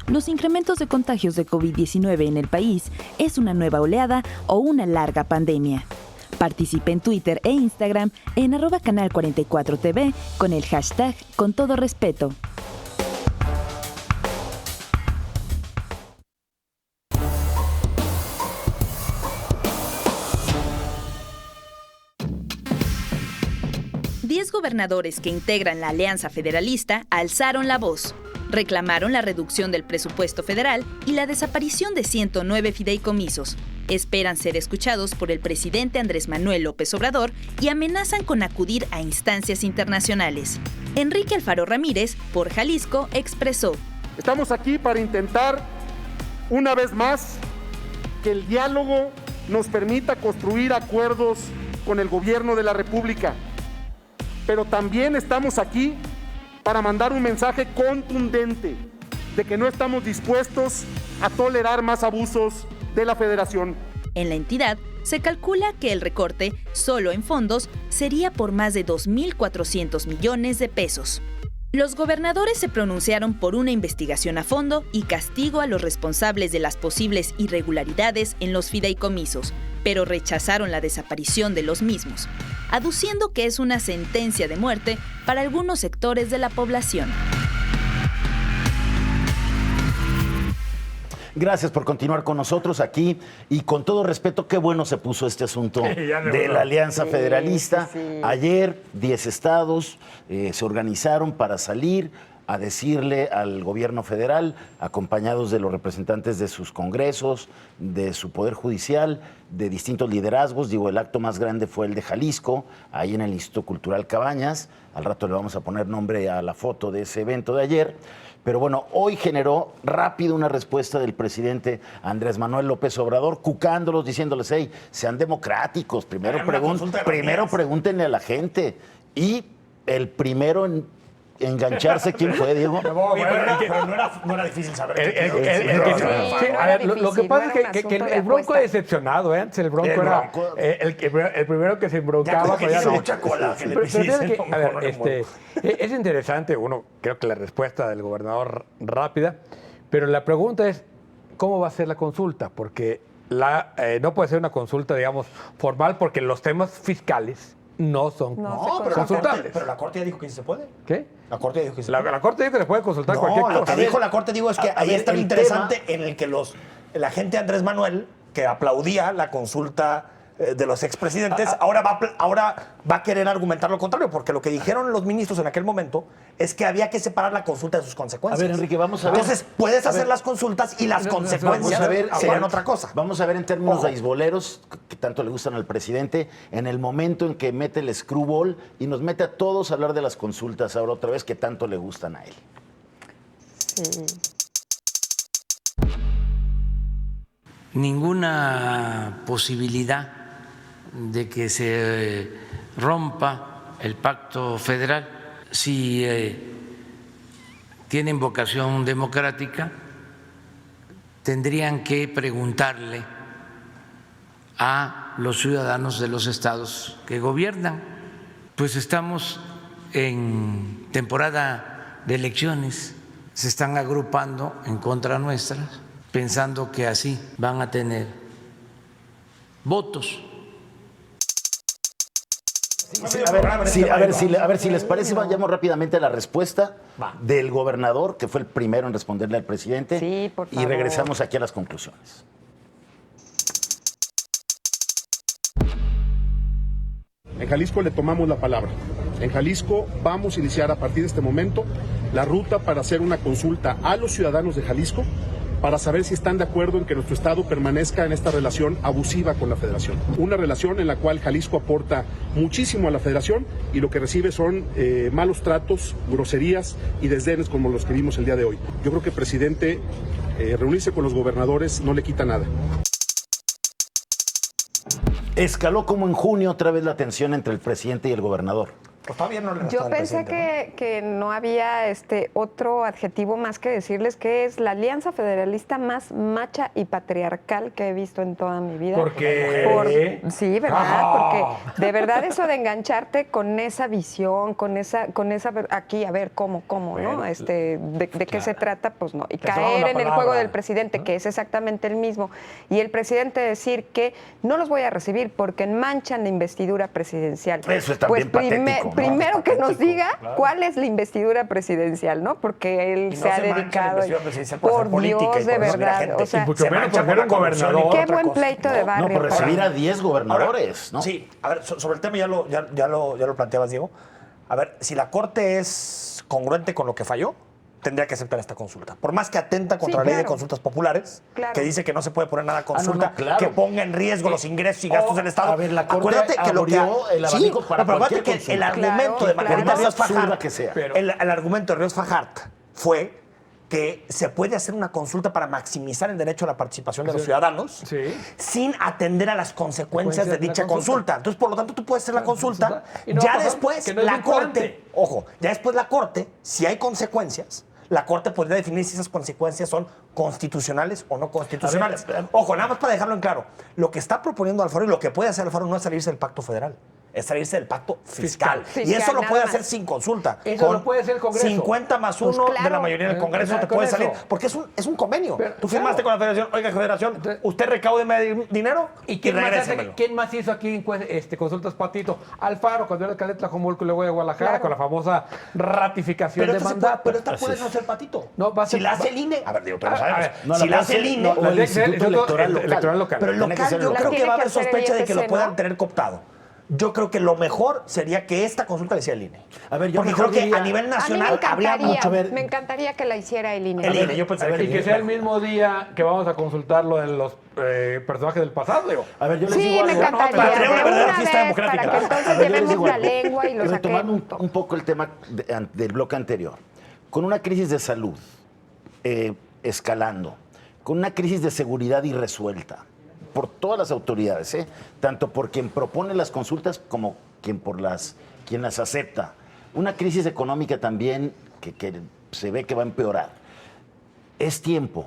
Los incrementos de contagios de COVID-19 en el país es una nueva oleada o una larga pandemia. Participe en Twitter e Instagram en @canal44tv con el hashtag Con Todo Respeto. Diez gobernadores que integran la Alianza Federalista alzaron la voz. Reclamaron la reducción del presupuesto federal y la desaparición de 109 fideicomisos. Esperan ser escuchados por el presidente Andrés Manuel López Obrador y amenazan con acudir a instancias internacionales. Enrique Alfaro Ramírez, por Jalisco, expresó: Estamos aquí para intentar, una vez más, que el diálogo nos permita construir acuerdos con el gobierno de la República. Pero también estamos aquí para mandar un mensaje contundente de que no estamos dispuestos a tolerar más abusos de la Federación. En la entidad, se calcula que el recorte, solo en fondos, sería por más de 2.400 millones de pesos. Los gobernadores se pronunciaron por una investigación a fondo y castigo a los responsables de las posibles irregularidades en los fideicomisos, pero rechazaron la desaparición de los mismos, aduciendo que es una sentencia de muerte para algunos sectores de la población. Gracias por continuar con nosotros aquí y con todo respeto, qué bueno se puso este asunto de la Alianza Federalista. Ayer 10 estados se organizaron para salir a decirle al gobierno federal, acompañados de los representantes de sus congresos, de su poder judicial, de distintos liderazgos. Digo, el acto más grande fue el de Jalisco, ahí en el Instituto Cultural Cabañas. Al rato le vamos a poner nombre a la foto de ese evento de ayer. Pero bueno, hoy generó rápido una respuesta del presidente Andrés Manuel López Obrador, cucándolos, diciéndoles, hey, sean democráticos, primero pregúntenle a la gente. Y el primero en engancharse, ¿quién fue, Diego? Pero no era difícil saber. A ver, lo que pasa es que el Bronco es decepcionado, ¿eh? Antes el Bronco era el primero que se embroncaba. Mucha cola. Es interesante, creo que la respuesta del gobernador rápida, pero la pregunta es, ¿cómo va a ser la consulta? Porque no puede ser una consulta, digamos, formal, porque los temas fiscales no son consultables. Pero la Corte ya dijo que sí se puede. ¿Qué? La Corte dijo que sí. La Corte dijo que se puede consultar cualquier Lo cosa. que dijo la Corte, digo, es que ahí está lo interesante en el que la gente de Andrés Manuel, que aplaudía la consulta de los expresidentes, ahora va a querer argumentar lo contrario, porque lo que dijeron los ministros en aquel momento es que había que separar la consulta de sus consecuencias. A ver, Enrique, vamos a ver. Entonces, puedes hacer las consultas y las consecuencias serían otra cosa. Vamos a ver en términos beisboleros, que tanto le gustan al presidente, en el momento en que mete el screwball y nos mete a todos a hablar de las consultas ahora otra vez, que tanto le gustan a él. Sí. Ninguna posibilidad de que se rompa el pacto federal. Si tienen vocación democrática, tendrían que preguntarle a los ciudadanos de los estados que gobiernan. Pues estamos en temporada de elecciones se están agrupando en contra nuestra, pensando que así van a tener votos. A ver si les parece, vayamos rápidamente a la respuesta del gobernador, que fue el primero en responderle al presidente. Sí, por y favor. regresamos aquí a las conclusiones. En Jalisco le tomamos la palabra. En Jalisco vamos a iniciar a partir de este momento la ruta para hacer una consulta a los ciudadanos de Jalisco para saber si están de acuerdo en que nuestro Estado permanezca en esta relación abusiva con la Federación. Una relación en la cual Jalisco aporta muchísimo a la Federación y lo que recibe son malos tratos, groserías y desdenes como los que vimos el día de hoy. Yo creo que, presidente, reunirse con los gobernadores no le quita nada. Escaló como en junio otra vez la tensión entre el presidente y el gobernador. Pues todavía no le Yo responde al pensé presidente, que no había otro adjetivo más que decirles que es la alianza federalista más macha y patriarcal que he visto en toda mi vida. ¿Por qué? Sí, ¿verdad? Ah. Porque de verdad eso de engancharte con esa visión, con esa aquí, a ver, ¿cómo, Bueno, no? ¿De qué se trata? Pues no. Y Te tomamos caer la en el palabra. juego del presidente, que es exactamente el mismo. Y el presidente decir que no los voy a recibir porque manchan la investidura presidencial. Eso es también patético, ¿no? Primero que nos Patético, diga claro. cuál es la investidura presidencial, ¿no? Porque él Y no se ha se mancha la dedicado. investidura presidencial por hacer Por política y Dios, por de recibir a verdad. gente. O sea, Y mucho Se menos mancha porque era un por la corrupción y gobernador. qué otra buen cosa. pleito de No, barrio. por para- recibir a 10 gobernadores, ¿no? Sí, a ver, sobre el tema ya lo planteabas, Diego. A ver, si la Corte es congruente con lo que falló, tendría que aceptar esta consulta. Por más que atenta contra Sí, la ley de claro. consultas populares, Claro. que dice que no se puede poner nada a consulta, no, claro. que ponga en riesgo los ingresos y gastos del Estado. a ver, la Corte Acuérdate que lo que abrió el abanico para pero acuérdate cualquier que el consulta. argumento de Claro, Margarita claro. Ríos Absurda Fajart, que sea. el argumento de Ríos Fajart fue que se puede hacer una consulta para maximizar el derecho a la participación de los ciudadanos Sí. sin atender a las consecuencias de de la dicha consulta. consulta. Entonces, por lo tanto, tú puedes hacer la consulta. Y no va a Ya pasar, después, que no es la vinculante. Corte, ojo, ya después la Corte, si hay consecuencias, la Corte podría definir si esas consecuencias son constitucionales o no constitucionales. Ojo, nada más para dejarlo en claro. Lo que está proponiendo Alfaro y lo que puede hacer Alfaro no es salirse del pacto federal. Es salirse del pacto fiscal. Fiscal, Y eso lo nada puede más. hacer sin consulta. Eso Con lo puede hacer el Congreso. 50 más 1 Pues de la claro. mayoría del Congreso te Con puede eso. salir. Porque es un convenio. Pero, Tú firmaste claro. con la Federación. Oiga, Federación, Entonces- usted recáudeme dinero ¿Y quién más, regrésemelo. quién más hizo aquí consultas Patito? Alfaro, cuando era alcalde de Tlajomulco y luego de Guadalajara, Claro. con la famosa ratificación Pero de esta, mandato. pero esta puede no ser patito. No, va a si ser- la hace el INE. A ver, digo, tú lo A sabes. ver, no, si la la puede hace el hacer- INE. no, o el El Instituto Electoral local. Electoral local. Pero el Tiene que local ser yo local. creo que va a haber Tiene que ser sospecha el de que lo IFC, puedan ¿no? tener cooptado. Yo creo que lo mejor sería que esta consulta le hiciera el INE. A ver, yo Porque mejor creo que diría- a nivel A mí me nacional habría encantaría, mucho. me encantaría que la hiciera el INE. El INE, yo pensaría que Y que sea el mismo día que vamos a consultar lo de los personajes del pasado, digo. A ver, yo les Sí, digo me algo. encantaría. para tener una de verdadera una fiesta vez, democrática. Para que entonces A ver, yo les llevemos digo la algo. lengua y lo Retomando saquemos. un poco el tema del bloque anterior. Con una crisis de salud escalando, con una crisis de seguridad irresuelta, por todas las autoridades, tanto por quien propone las consultas como quien las acepta. Una crisis económica también que se ve que va a empeorar. Es tiempo,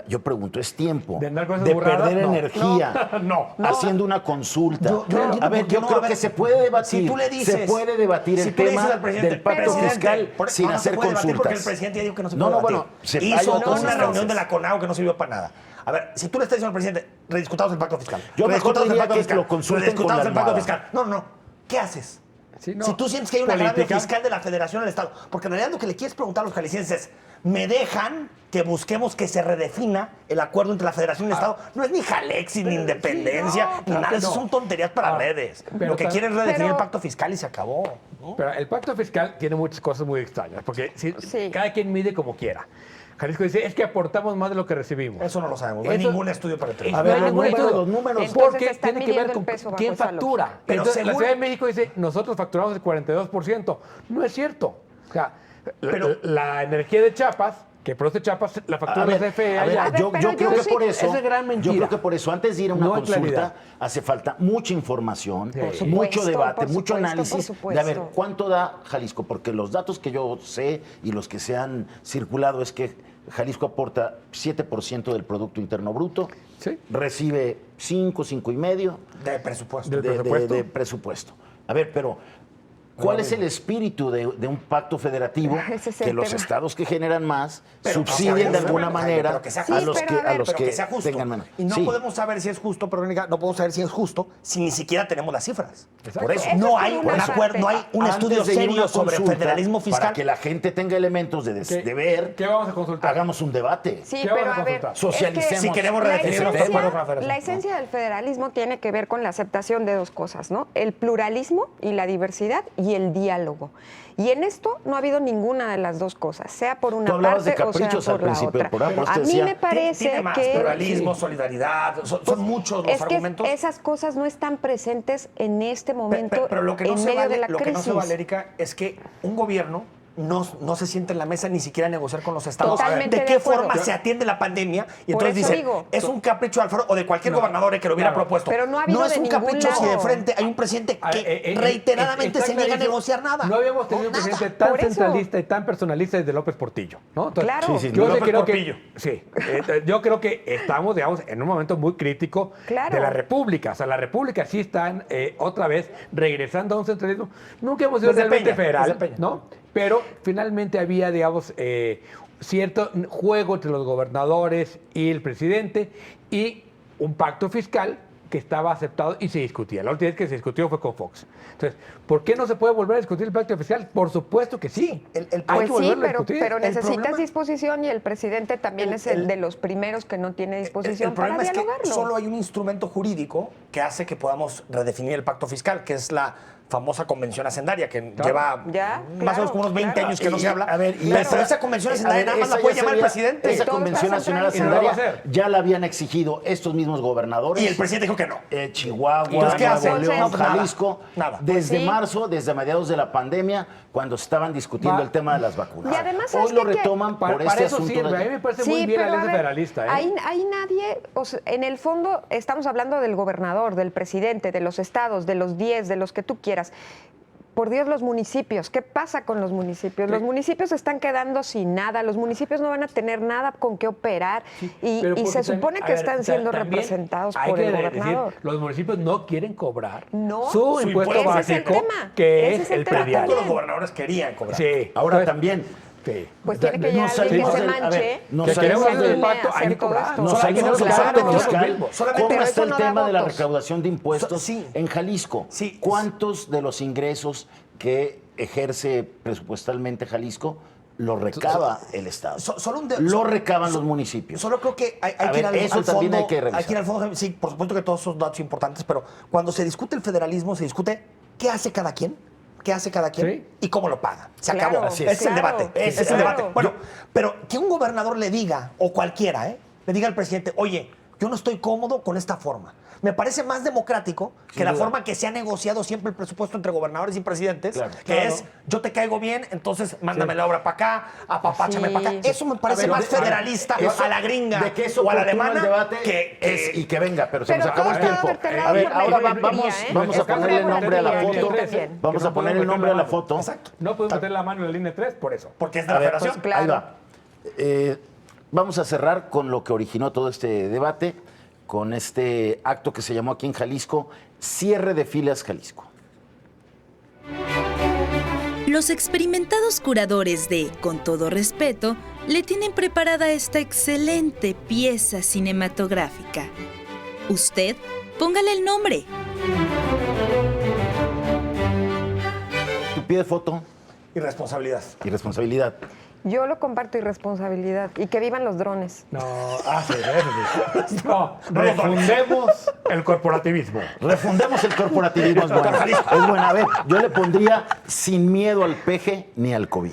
yo pregunto, ¿es tiempo ¿De andar con esas de burradas? perder No. energía No. haciendo una consulta? Yo no entiendo A ver, por qué yo no. creo A ver, que se puede debatir. si tú le dices- se puede debatir si el tú le dices tema al presidente, del pacto presidente, fiscal sin no se hacer puede debatir consultas. porque el presidente ya dijo que no se No, puede no, debatir. bueno, hay Hizo otras una instancias. reunión de la CONAGO que no sirvió para nada. A ver, si tú le estás diciendo al presidente, rediscutamos el pacto fiscal. Yo mejor rediscutamos el diría pacto que fiscal, lo consulten rediscutamos con la el pacto almohada. fiscal. No, ¿qué haces? Sí, no. Si tú sientes que hay un agravio Política. fiscal de la Federación al Estado, porque en realidad lo que le quieres preguntar a los jaliscienses es, ¿me dejan que busquemos que se redefina el acuerdo entre la Federación y el Estado? No es ni Jalexi, ni independencia, no, ni claro nada. que Eso no. son tonterías para redes. pero Lo que tam- quieren es redefinir pero- el pacto fiscal y se acabó. ¿no? Pero el pacto fiscal tiene muchas cosas muy extrañas, porque Sí. cada quien mide como quiera. Jalisco dice, es que aportamos más de lo que recibimos. Eso no lo sabemos. No hay Eso- ningún estudio para A determinar. ver, los ningún números, estudio. los números. Entonces Porque están tiene que ver midiendo con el peso bajo quién esa factura. lógica. Pero Entonces, la según- Ciudad de México dice, nosotros facturamos el 42%. No es cierto. O sea, Pero- la energía de Chiapas, que produce Chiapas, la factura de la CFE a ver, allá. A ver, yo pero creo yo que sí- por eso, esa es gran mentira. yo creo que por eso antes de ir a una No hay consulta claridad. hace falta mucha información, Por supuesto, mucho debate, por mucho supuesto, análisis por de a ver supuesto. cuánto da Jalisco, porque los datos que yo sé y los que se han circulado es que Jalisco aporta 7% del Producto Interno Bruto, Sí. recibe 5,5 y medio De presupuesto. Del de presupuesto. presupuesto. A ver, pero ¿Cuál es el espíritu de un pacto federativo? Ese es el Que los tema. estados que generan más Pero subsidien de alguna pero manera que sea a justo. los Sí, que, pero a ver, los Pero que que sea justo. tengan menos. Y no Sí. podemos saber si es justo, pero Verónica, no podemos saber si es justo si ni siquiera tenemos las cifras. Exacto. Por eso Eso no es hay por un una acuerdo, parte. no hay un Antes estudio de ir a serio una sobre consulta, federalismo fiscal. Para que la gente tenga elementos de ver, ¿Qué vamos a consultar? hagamos un debate. Sí, ¿Qué pero vamos a a ver, consultar? es Socialicemos. que Si queremos la redefinirlo, esencia- de acuerdo con la federación. la esencia del federalismo tiene que ver con la aceptación de dos cosas, ¿no? El pluralismo y la diversidad y el diálogo. Y en esto no ha habido ninguna de las dos cosas, sea por una Tú hablabas parte de o sea caprichos por al la principio otra. del programa, por eso A te mí decía. me parece Tiene más que pluralismo, solidaridad, son muchos los es que argumentos. esas cosas no están presentes en este momento Pero lo que no en se medio vale, de la lo que no crisis. se vale, Erika, es que un gobierno no se sienta en la mesa ni siquiera a negociar con los estados. Totalmente ¿De de qué acuerdo. forma se atiende la pandemia? Y Por entonces eso dicen, digo. es un capricho de Alfaro o de cualquier gobernador que lo hubiera Claro. propuesto. Pero no ha habido es de un ningún capricho si de lado. frente hay un presidente que Ah, reiteradamente está se niega a clarísimo. negociar nada. No habíamos tenido un Nada. presidente tan Por eso. centralista y tan personalista desde López Portillo, ¿no? Entonces, Claro. Sí, sí, yo López creo Portillo. que sí, yo creo que estamos, digamos, en un momento muy crítico Claro. de la República. O sea, la República sí están otra vez regresando a un centralismo. Nunca hemos sido Desde realmente Peña, federal, desde Peña. ¿no? Pero finalmente había, digamos, cierto juego entre los gobernadores y el presidente y un pacto fiscal que estaba aceptado y se discutía. La última vez que se discutió fue con Fox. Entonces, ¿por qué no se puede volver a discutir el pacto fiscal? Por supuesto que sí. El- Hay Pues que sí, volverlo a pero discutir. necesitas problema- disposición y el presidente también es el de los primeros que no tiene disposición El para problema es que dialogarlo. solo hay un instrumento jurídico que hace que podamos redefinir el pacto fiscal, que es la famosa convención hacendaria, que Claro. lleva Ya, más o claro, menos como unos 20 claro. años que no Y, se habla. a ver, y pero esa convención hacendaria nada más la puede llamar el presidente. Esa Todo Convención está Nacional centralizado. Hacendaria Y no lo va a ya la habían exigido estos mismos gobernadores. Y el presidente dijo que no. Chihuahua, Entonces, ¿qué hace? Nuevo León, Entonces, nada, Jalisco, nada. desde Sí. marzo, desde mediados de la pandemia, cuando estaban discutiendo el tema de las vacunas. Y además, ¿sabes hoy lo qué? retoman por Para este eso asunto. sirve. A mí me parece Sí, muy bien la pero a ley ver, federalista. Ahí nadie, o sea, en el fondo estamos hablando del gobernador, del presidente, de los estados, de los 10, de los que tú quieras. Por Dios, los municipios. ¿Qué pasa con los municipios? Los municipios se están quedando sin nada. Los municipios no van a tener nada con qué operar y Pero porque se supone también- que a ver, están siendo también representados hay por que el decir, gobernador. los municipios no quieren cobrar No, su su impuesto impuesto. Ese es el básico, tema. que Ese es es el el tema predial. Tampoco los gobernadores querían cobrar. Sí. Ahora Entonces, también. sí. Pues tiene que llegar Nos alguien que salimos se del- a ver, manche. nos Que queremos salimos del del pacto, hay que hacer todo cobrar. esto. Nos Hay que salimos del negociar, pacto no es lo fiscal. mismo. Solamente- ¿Cómo pero está eso el no da tema de la votos. recaudación de impuestos Sí. en Jalisco? Sí. ¿Cuántos de los ingresos que ejerce presupuestalmente Jalisco lo recaba el Estado? Solo un Lo recaban los municipios. Solo creo que hay A que ir ver, al, eso al también fondo. hay que revisar. ir al fondo. Sí, por supuesto que todos esos datos son importantes, pero cuando se discute el federalismo, se discute qué hace cada quien, qué hace cada quien Sí. y cómo lo paga. Se Claro, acabó. así Ese es. es el Claro, debate. Ese es claro. el debate. Bueno, pero que un gobernador le diga, o cualquiera, le diga al presidente, oye, yo no estoy cómodo con esta forma. Me parece más democrático que la duda. forma que se ha negociado siempre el presupuesto entre gobernadores y presidentes, Claro. que Claro. es yo te caigo bien, entonces mándame la obra para acá, apapáchame Sí. para acá. Eso me parece A ver, más a ver, federalista eso- a la gringa de que es o a la oportuno alemana el debate que y que venga, pero se Pero nos acabó el todo tiempo. está vertebrado A ver, por la ahora idolatría, vamos a Es que ponerle el no nombre a la podemos foto. meter la línea Vamos que a no poner el podemos nombre a la meter la foto. Exacto. No podemos meter la mano en la línea 3 por eso. porque es de A la ver, federación. pues, claro. ahí va. Vamos a cerrar con lo que originó todo este debate, con este acto que se llamó aquí en Jalisco, Cierre de Filas Jalisco. Los experimentados curadores de Con todo respeto le tienen preparada esta excelente pieza cinematográfica. Usted, póngale el nombre. Tu pie de foto Y responsabilidad. y responsabilidad. Yo lo comparto irresponsabilidad y que vivan los drones. No, sí, eso sí. No, refundemos el corporativismo. Refundemos el corporativismo, es buena. Es buena. A ver, yo le pondría sin miedo al peje ni al COVID.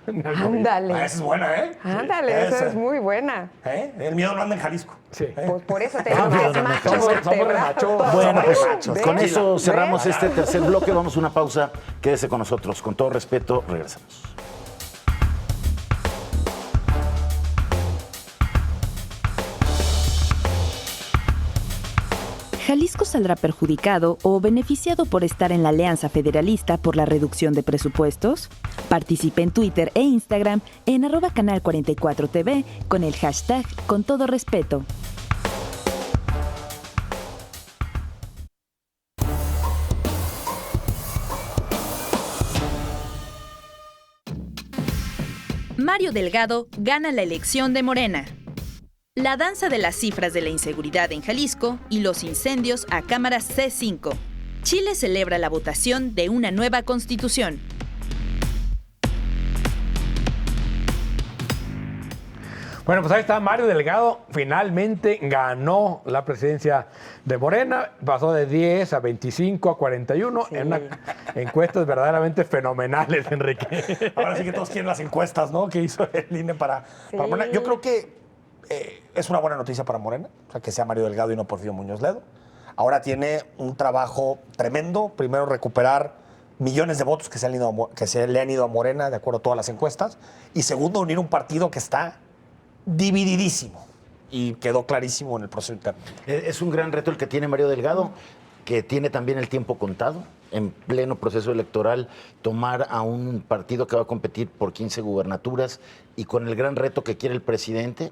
Ándale. Esa es buena, ¿eh? Ándale, esa es muy buena. El miedo no anda en Jalisco. Sí. Pues por eso te digo que es macho somos vertebrado. remachos. Bueno, pues machos, con ¿Ves? eso cerramos ¿Ves? este tercer bloque. Vamos a una pausa. Quédese con nosotros. Con todo respeto, regresamos. ¿Jalisco saldrá perjudicado o beneficiado por estar en la Alianza Federalista por la reducción de presupuestos? Participe en Twitter e Instagram en @canal44tv con el hashtag Con todo respeto. Mario Delgado gana la elección de Morena. La danza de las cifras de la inseguridad en Jalisco y los incendios a cámaras C5. Chile celebra la votación de una nueva constitución. Bueno, pues ahí está Mario Delgado, finalmente ganó la presidencia de Morena, pasó de 10 a 25 a 41 en una encuestas verdaderamente fenomenales, Enrique. Ahora sí que todos quieren las encuestas, ¿no? Que hizo el INE para Morena. Yo creo que es una buena noticia para Morena, o sea, que sea Mario Delgado y no Porfirio Muñoz Ledo. Ahora tiene un trabajo tremendo. Primero, recuperar millones de votos que se le han ido a Morena, de acuerdo a todas las encuestas. Y segundo, unir un partido que está divididísimo. Y quedó clarísimo en el proceso interno. Es un gran reto el que tiene Mario Delgado, que tiene también el tiempo contado. En pleno proceso electoral, tomar a un partido que va a competir por 15 gubernaturas y con el gran reto que quiere el presidente,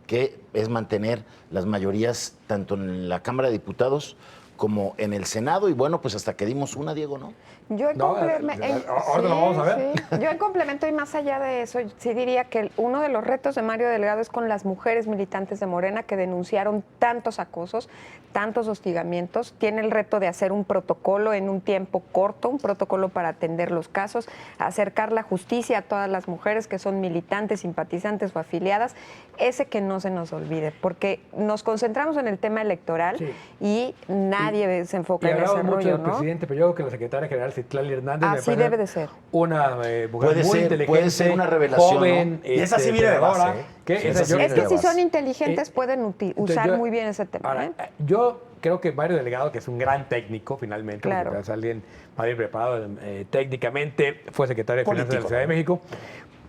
que es mantener las mayorías tanto en la Cámara de Diputados como en el Senado. Y bueno, pues hasta que dimos una, Diego, ¿no? Yo en ahora lo vamos a ver. Sí. Yo en complemento y más allá de eso, sí diría que uno de los retos de Mario Delgado es con las mujeres militantes de Morena que denunciaron tantos acosos, tantos hostigamientos. Tiene el reto de hacer un protocolo en un tiempo corto, un protocolo para atender los casos, acercar la justicia a todas las mujeres que son militantes, simpatizantes o afiliadas. Ese que no se nos olvide, porque nos concentramos en el tema electoral y nadie se enfoca en ese mucho rollo, del ¿no? presidente, pero yo creo que la secretaria general Citlali Hernández Así me parece debe de ser. una mujer Puede muy ser, inteligente, puede ser una revelación, joven, ¿no? Y esa sí viene de base, peleadora, ¿eh? que Sí, esa esa sí yo- viene Es que de si base. son inteligentes pueden usar yo- muy bien ese tema. Ahora, ¿eh? yo creo que Mario Delgado, que es un gran técnico, finalmente, Claro. porque es alguien más bien preparado técnicamente, fue secretario de Finanzas de la Ciudad de México.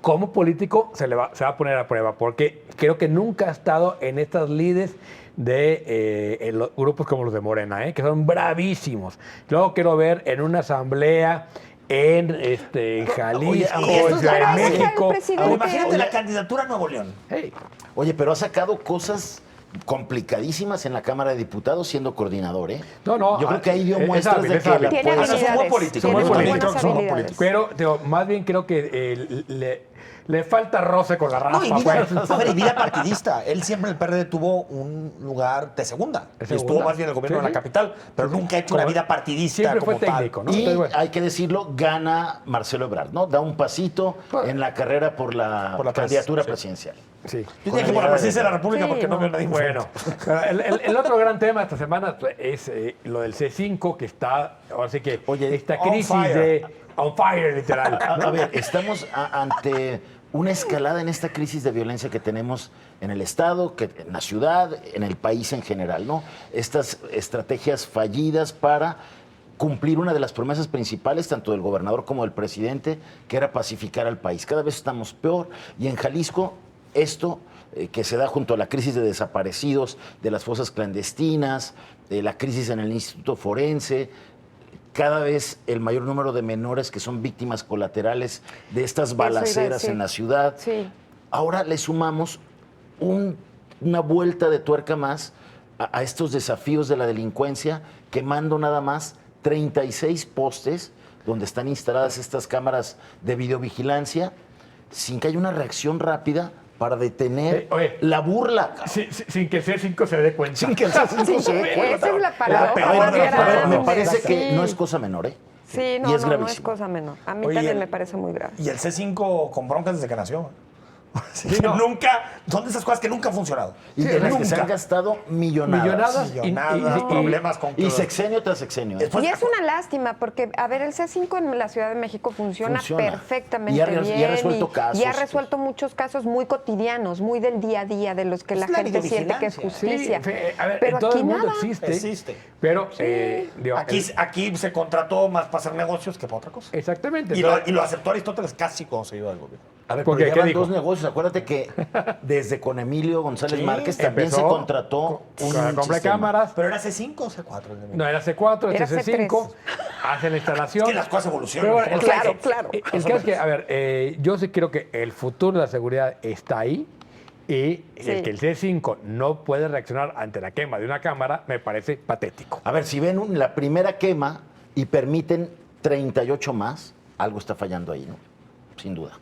Como político se va a poner a prueba, porque creo que nunca ha estado en estas lides de los grupos como los de Morena, que son bravísimos. Luego quiero ver en una asamblea en Jalisco, Oye, y en estos Ciudad de caras, México. el presidente- Imagínate la candidatura a Nuevo León. Hey, Oye, pero ha sacado cosas complicadísimo en la Cámara de Diputados siendo coordinador, ¿eh? No, Yo creo que ahí dio es muestras hábil, de es que hábil. la Tiene puede- Bueno, son muy habilidades. políticos, Tiene muy muy políticos, buenas son muy habilidades. Pero más bien creo que le falta roce con la No, y raspa. vida, pues. a ver, y vida partidista. Él siempre en el PRD tuvo un lugar de segunda. De Y estuvo segunda. más bien en el gobierno Sí, de la sí. capital, pero nunca ha hecho una Como- vida partidista siempre como fue tal. técnico, ¿no? Y Entonces, bueno. hay que decirlo, gana Marcelo Ebrard, ¿no? Da un pasito en la carrera por la candidatura presidencial. Sí. Yo dije que por la presidencia de la República Sí, porque no veo nadie Bueno, el otro gran tema esta semana es lo del C5, que está, ahora sí que, Oye, esta on crisis fire. de on fire, literal. A ver, estamos ante una escalada en esta crisis de violencia que tenemos en el Estado, en la ciudad, en el país en general, ¿no? Estas estrategias fallidas para cumplir una de las promesas principales, tanto del gobernador como del presidente, que era pacificar al país. Cada vez estamos peor y en Jalisco esto que se da junto a la crisis de desaparecidos, de las fosas clandestinas, de la crisis en el Instituto Forense, cada vez el mayor número de menores que son víctimas colaterales de estas iba a balaceras decir. en la ciudad. Sí. Ahora le sumamos una vuelta de tuerca más a estos desafíos de la delincuencia, quemando nada más 36 postes donde están instaladas estas cámaras de videovigilancia, sin que haya una reacción rápida para detener Oye. la burla. Sin que el C5 se dé cuenta. Sin que el C5 se dé cuenta. Esa es la paradoja peor más de las grande. Me parece que Sí. no es cosa menor, ¿eh? Sí, Y no, es no es gravísimo. cosa menor. A mí Oye, también el- me parece muy grave. Y el C5 con broncas desde que nació. Así Sí, que no. nunca, son de esas cosas que nunca han funcionado. Y de las que se Nunca. han gastado millonadas. Millonadas, problemas con Y sexenio tras sexenio. ¿eh? Después- Y es una lástima porque, a ver, el C5 en la Ciudad de México funciona perfectamente Y ha bien. resuelto casos. Y ha resuelto muchos casos muy cotidianos, muy del día a día, de los que Es la la gente siente que es videovigilancia. justicia. A ver, Pero en todo aquí el mundo nada. Existe. Pero, digo, Aquí se contrató más para hacer negocios que para otra cosa. exactamente. Y lo aceptó Aristóteles casi cuando se iba del gobierno. A ver, ¿Por qué? porque ¿Qué llevan dijo? dos negocios. Acuérdate que desde con Emilio González Sí, Márquez también se empezó contrató con un la compra de sistema. cámaras. Pero era C5 o C4. No, era C4, Era este es C5, hacen la instalación. Es que las cosas evolucionan. Pero bueno, el Claro, caso- claro. El caso es que, a ver, yo sí creo que el futuro de la seguridad está ahí y el que el C5 no puede reaccionar ante la quema de una cámara me parece patético. A ver, si ven la primera quema y permiten 38 más, algo está fallando ahí, ¿no? Sin duda.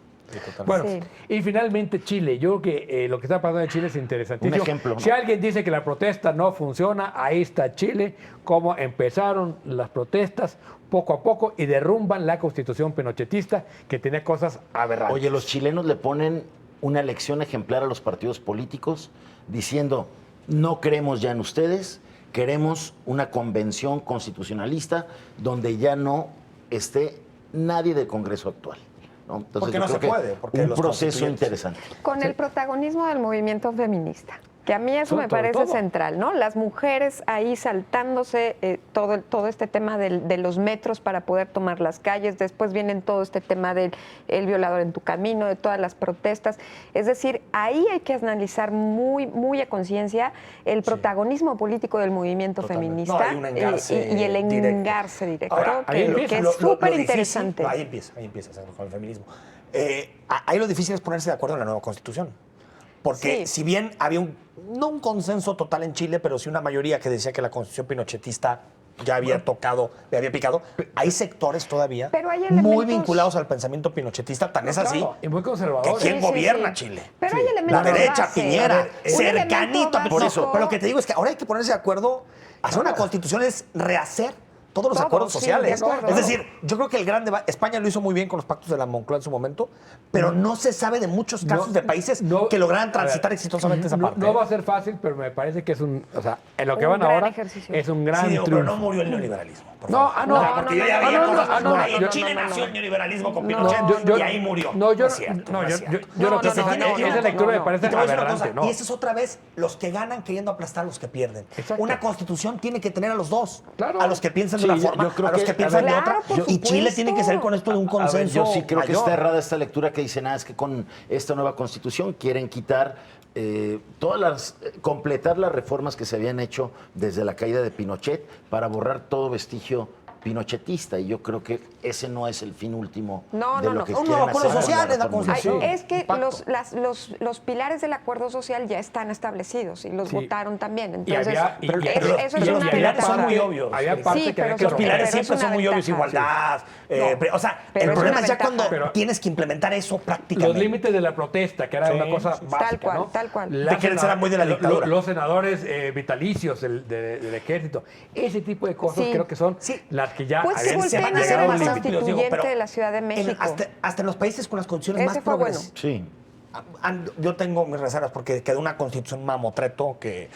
Bueno, Sí. y finalmente Chile. Yo creo que lo que está pasando en Chile es interesantísimo. Un ejemplo, ¿no? Si alguien dice que la protesta no funciona, ahí está Chile, cómo empezaron las protestas poco a poco y derrumban la constitución pinochetista que tenía cosas aberrantes. Oye, los chilenos le ponen una lección ejemplar a los partidos políticos diciendo, no creemos ya en ustedes, queremos una convención constitucionalista donde ya no esté nadie del Congreso actual, ¿no? Entonces, Porque yo no creo se que puede, porque un los proceso constituyentes- interesante. Con el protagonismo del movimiento feminista, que a mí eso Sobre me parece todo. central, ¿no? Las mujeres ahí saltándose todo este tema de los metros para poder tomar las calles, después vienen todo este tema del el violador en tu camino, de todas las protestas. Es decir, ahí hay que analizar muy a conciencia el protagonismo político del movimiento Totalmente. feminista No, hay un engarce y el directo. engarce directo, Ahora, ahí que empieza. es Lo súper difícil- interesante. no, ahí empieza con el feminismo. Ahí lo difícil es ponerse de acuerdo en la nueva Constitución. Porque Sí. si bien había no un consenso total en Chile, pero sí una mayoría que decía que la Constitución pinochetista ya había tocado, le había picado, hay sectores todavía Pero hay muy elementos- vinculados al pensamiento pinochetista, tan es así Claro, y muy que conservadores. quién Sí, sí, gobierna sí. Chile. Pero hay La elementos derecha, base. Piñera, A ver, un cercanito. elemento Por básico. eso. Pero lo que te digo es que ahora hay que ponerse de acuerdo. Hacer una constitución es rehacer todos los Todo, acuerdos sí, sociales. de acuerdo. Es decir, yo creo que el gran debate, España lo hizo muy bien con los pactos de la Moncloa en su momento, pero no se sabe de muchos casos de países que lograran transitar exitosamente esa parte. No va a ser fácil, pero me parece que es o sea, en lo que Un van gran ahora ejercicio. es un gran Sí, digo, pero triunfo. no murió el neoliberalismo. por No, favor. no, porque no, ya no, había no, cosas no, por no, ahí. no, En Chile no, no, nació no. el neoliberalismo con No, Pinochet yo- y ahí murió. No, yo no es cierto. no, no yo, es cierto. yo No, lo que no, pasa- no, esa no, lectura no, me parece Y te voy a decir una aberrante, cosa, ¿no? y esa es otra vez los que ganan queriendo aplastar a los que pierden. Exacto. Una constitución tiene que tener a los dos. Claro. A los que piensan Sí, de una yo forma, creo a los que- que piensan de Claro, otra. por Y Chile supuesto. tiene que salir con esto de un A ver, consenso. yo sí creo que mayor. está errada esta lectura que dicen, es que con esta nueva constitución quieren quitar completar las reformas que se habían hecho desde la caída de Pinochet para borrar todo vestigio pinochetista, y yo creo que ese no es el fin último No, de no, lo no. que Un quieren nuevo acuerdo hacer con social es la reforma. Constitución. Ay, es que un pacto. los pilares del acuerdo social ya están establecidos y los Sí. votaron también. Y Entonces, había- y- eso, y- eso y- es y- una y había ventaja. son muy parte- obvios. Había parte Sí, que había pero que Los son- romper. pilares pero siempre es son una muy obvios, ventaja. igualdad. O sea, Pero el es problema una es ya ventaja. cuando Pero- tienes que implementar eso Los prácticamente. límites de la protesta, que era Sí, una cosa sí, sí. básica, Tal cual, ¿no? tal cual. La Que quieren ser muy de la dictadura. Los senadores vitalicios del ejército, ese tipo de cosas Sí. creo que son Sí. las que ya Pues habían volteen a ver llegado a la un límite. constituyente de la Ciudad de México. Hasta en los países con las constituciones Ese más fue bueno. progresivas. Sí. Yo tengo mis reservas porque quedó una constitución mamotreto que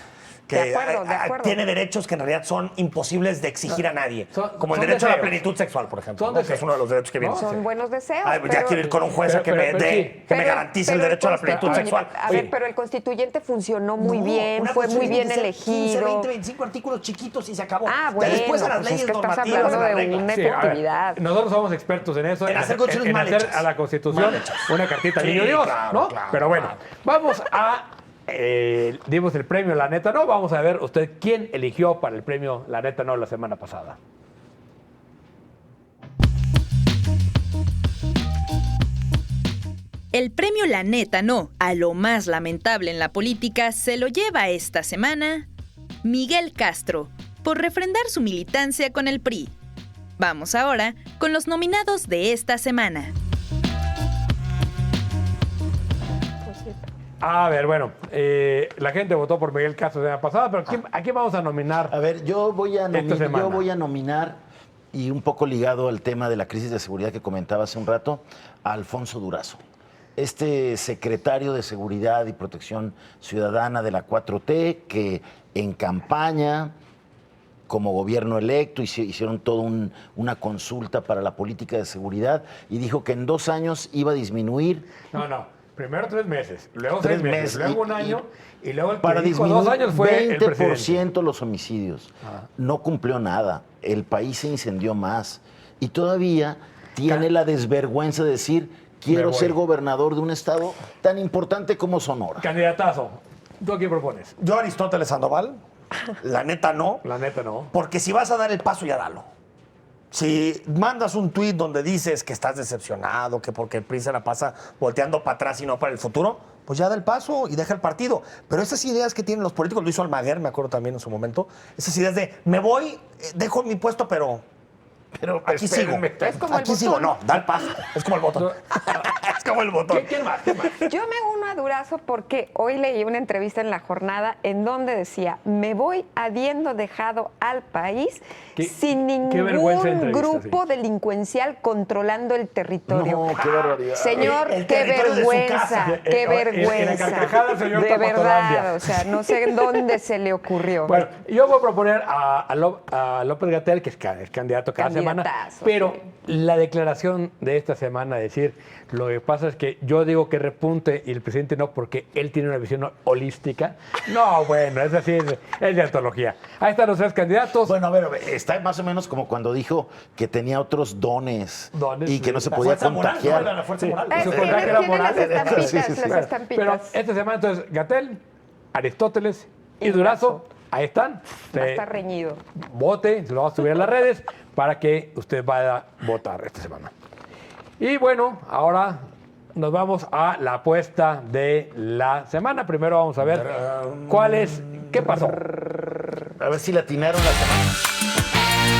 De acuerdo. tiene derechos que en realidad son imposibles de exigir a nadie. Como el son derecho a la deseos. plenitud sexual, por ejemplo, Son ¿no? que es deseos. uno de los derechos que viene. No, Son buenos deseos. Ay, pues ya pero- quiero ir con un juez a que Pero me sí. me garantice el derecho a la plenitud sexual. A ver, pero el constituyente funcionó muy No, bien, una fue muy constitución bien tiene que ser 15, elegido. 20, 25 artículos chiquitos y se acabó. Ah, Ya bueno, después a las pues leyes es que estás normativas, hablando las de reglas. una Sí, a ver, efectividad. nosotros somos expertos en eso, En hacer constituciones mal hacer hechas. a la Constitución Mal hechas. una cartita al Sí, niño Dios, claro, ¿no? claro, Pero bueno, claro. vamos a dimos el premio La Neta No. Vamos a ver usted quién eligió para el premio La Neta No la semana pasada. El premio La Neta No a lo más lamentable en la política se lo lleva esta semana Miguel Castro, por refrendar su militancia con el PRI. Vamos ahora con los nominados de esta semana. A ver, bueno, la gente votó por Miguel Castro la semana pasada, pero ¿a quién vamos a nominar? A ver, yo voy a semana. nominar, y un poco ligado al tema de la crisis de seguridad que comentaba hace un rato, a Alfonso Durazo. Este secretario de Seguridad y Protección Ciudadana de la 4T, que en campaña, como gobierno electo, hicieron toda una consulta para la política de seguridad y dijo que en 2 años iba a disminuir. No. Primero 3 meses, luego 3 6 meses, meses, luego un año, y luego el que Para dijo disminuir 2 años fue el presidente. 20% los homicidios. No cumplió nada. El país se incendió más. Y todavía tiene la desvergüenza de decir, quiero Me voy. ser gobernador de un estado tan importante como Sonora. Candidatazo, ¿tú a quién propones? Yo, Aristóteles Sandoval, la neta no. La Neta No. Porque si vas a dar el paso, ya dalo. Si mandas un tuit donde dices que estás decepcionado, que porque el PRI se la pasa volteando para atrás y no para el futuro, pues ya da el paso y deja el partido. Pero esas ideas que tienen los políticos, lo hizo Almaguer, me acuerdo también en su momento, esas ideas de me voy, dejo mi puesto, pero aquí sigo. espérenme. Es como el Aquí sigo, botón. no, da el paso. Es como el botón. como el botón. ¿Quién más? ¿Quién más? Yo me uno a Durazo porque hoy leí una entrevista en La Jornada en donde decía, me voy habiendo dejado al país sin qué vergüenza de ningún entrevista, grupo delincuencial controlando el territorio. No, qué barbaridad. Señor, El qué territorio de su vergüenza, casa. qué En la vergüenza. carcajada, señor de Tapatolandia. verdad, o sea, no sé en dónde se le ocurrió. Bueno, yo voy a proponer a López-Gatell, que es candidato cada semana, Candidatazo, pero sí. la declaración de esta semana, decir, lo que pasa es que yo digo que repunte y el presidente no, porque él tiene una visión holística. No, bueno, es decir, es de antología. Ahí están los tres candidatos. Bueno, a ver, está más o menos como cuando dijo que tenía otros dones, Dones, y que no se La podía fuerza moral, contagiar. ¿no? Era la fuerza Sí. moral. Su Tiene contagio era moral. las estampitas, Sí, sí, sí. las estampitas. Pero esta semana entonces Gatell, Aristóteles y Durazo, ahí están. Va a estar reñido. Vote, se lo vamos a subir a las redes para que usted vaya a votar esta semana. Y bueno, ahora nos vamos a la apuesta de la semana. Primero vamos a ver cuál es, qué pasó. A ver si le atinaron la semana.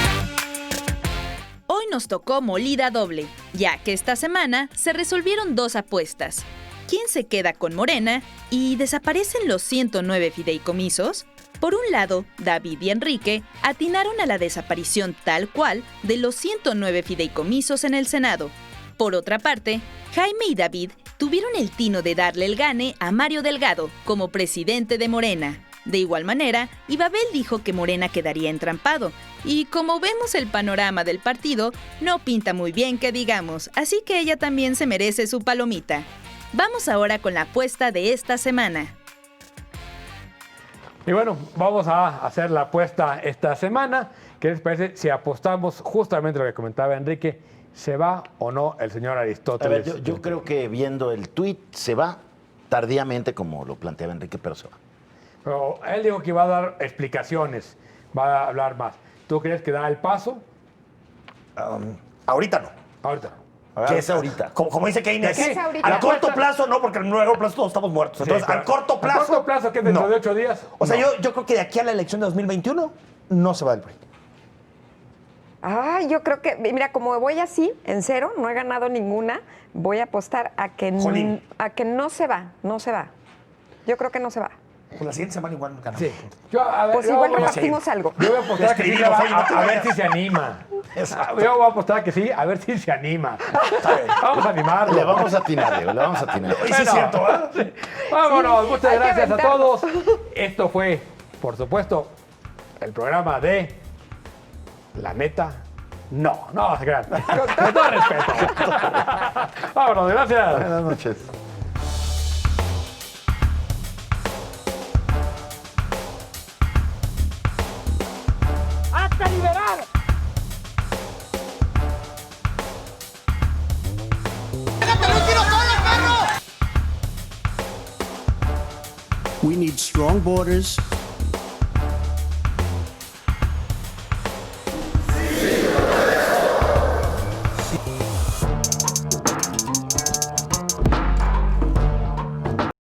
Hoy nos tocó molida doble, ya que esta semana se resolvieron dos apuestas. ¿Quién se queda con Morena y desaparecen los 109 fideicomisos? Por un lado, David y Enrique atinaron a la desaparición tal cual de los 109 fideicomisos en el Senado. Por otra parte, Jaime y David tuvieron el tino de darle el gane a Mario Delgado como presidente de Morena. De igual manera, Ibabel dijo que Morena quedaría entrampado. Y como vemos el panorama del partido, no pinta muy bien que digamos, así que ella también se merece su palomita. Vamos ahora con la apuesta de esta semana. Y bueno, vamos a hacer la apuesta esta semana. ¿Qué les parece si apostamos justamente lo que comentaba Enrique? ¿Se va o no el señor A ver, Aristóteles? yo creo que viendo el tuit se va tardíamente, como lo planteaba Enrique, pero se va. Pero él dijo que iba a dar explicaciones, va a hablar más. ¿Tú crees que da el paso? Ahorita no. Ahorita. A ver, ¿Qué es ahorita? Como dice Keynes. ¿Qué es ahorita? A La corto apuesta- plazo no, porque en el largo plazo todos estamos muertos. Entonces, Sí, al pero- corto plazo. ¿A corto plazo que es dentro no. de 8 días? O sea, No. yo creo que de aquí a la elección de 2021 no se va el PRI. Ay, yo creo que, mira, como voy así, en cero, no he ganado ninguna, voy a apostar a que, Jolín. a que no se va, no se va. Yo creo que no se va. Pues la siguiente semana igual ganamos. Sí. Yo, a ver, Pues yo igual voy a- repartimos algo. Yo voy a apostar que sí, se va, Escribimos, oye, no te a ver vayas. si se anima. Yo voy a apostar que sí, a ver si se anima. Vamos a animarlo. Le vamos a atinar, Diego, le vamos a atinar. Y sí es cierto, ¿eh? Sí. Vámonos, muchas hay que gracias a aventarnos. todos. Esto fue, por supuesto, el programa de La Neta. No, no, gracias. Con todo respeto. Vámonos, gracias. Buenas noches. ¡Hasta liberar! We need strong borders.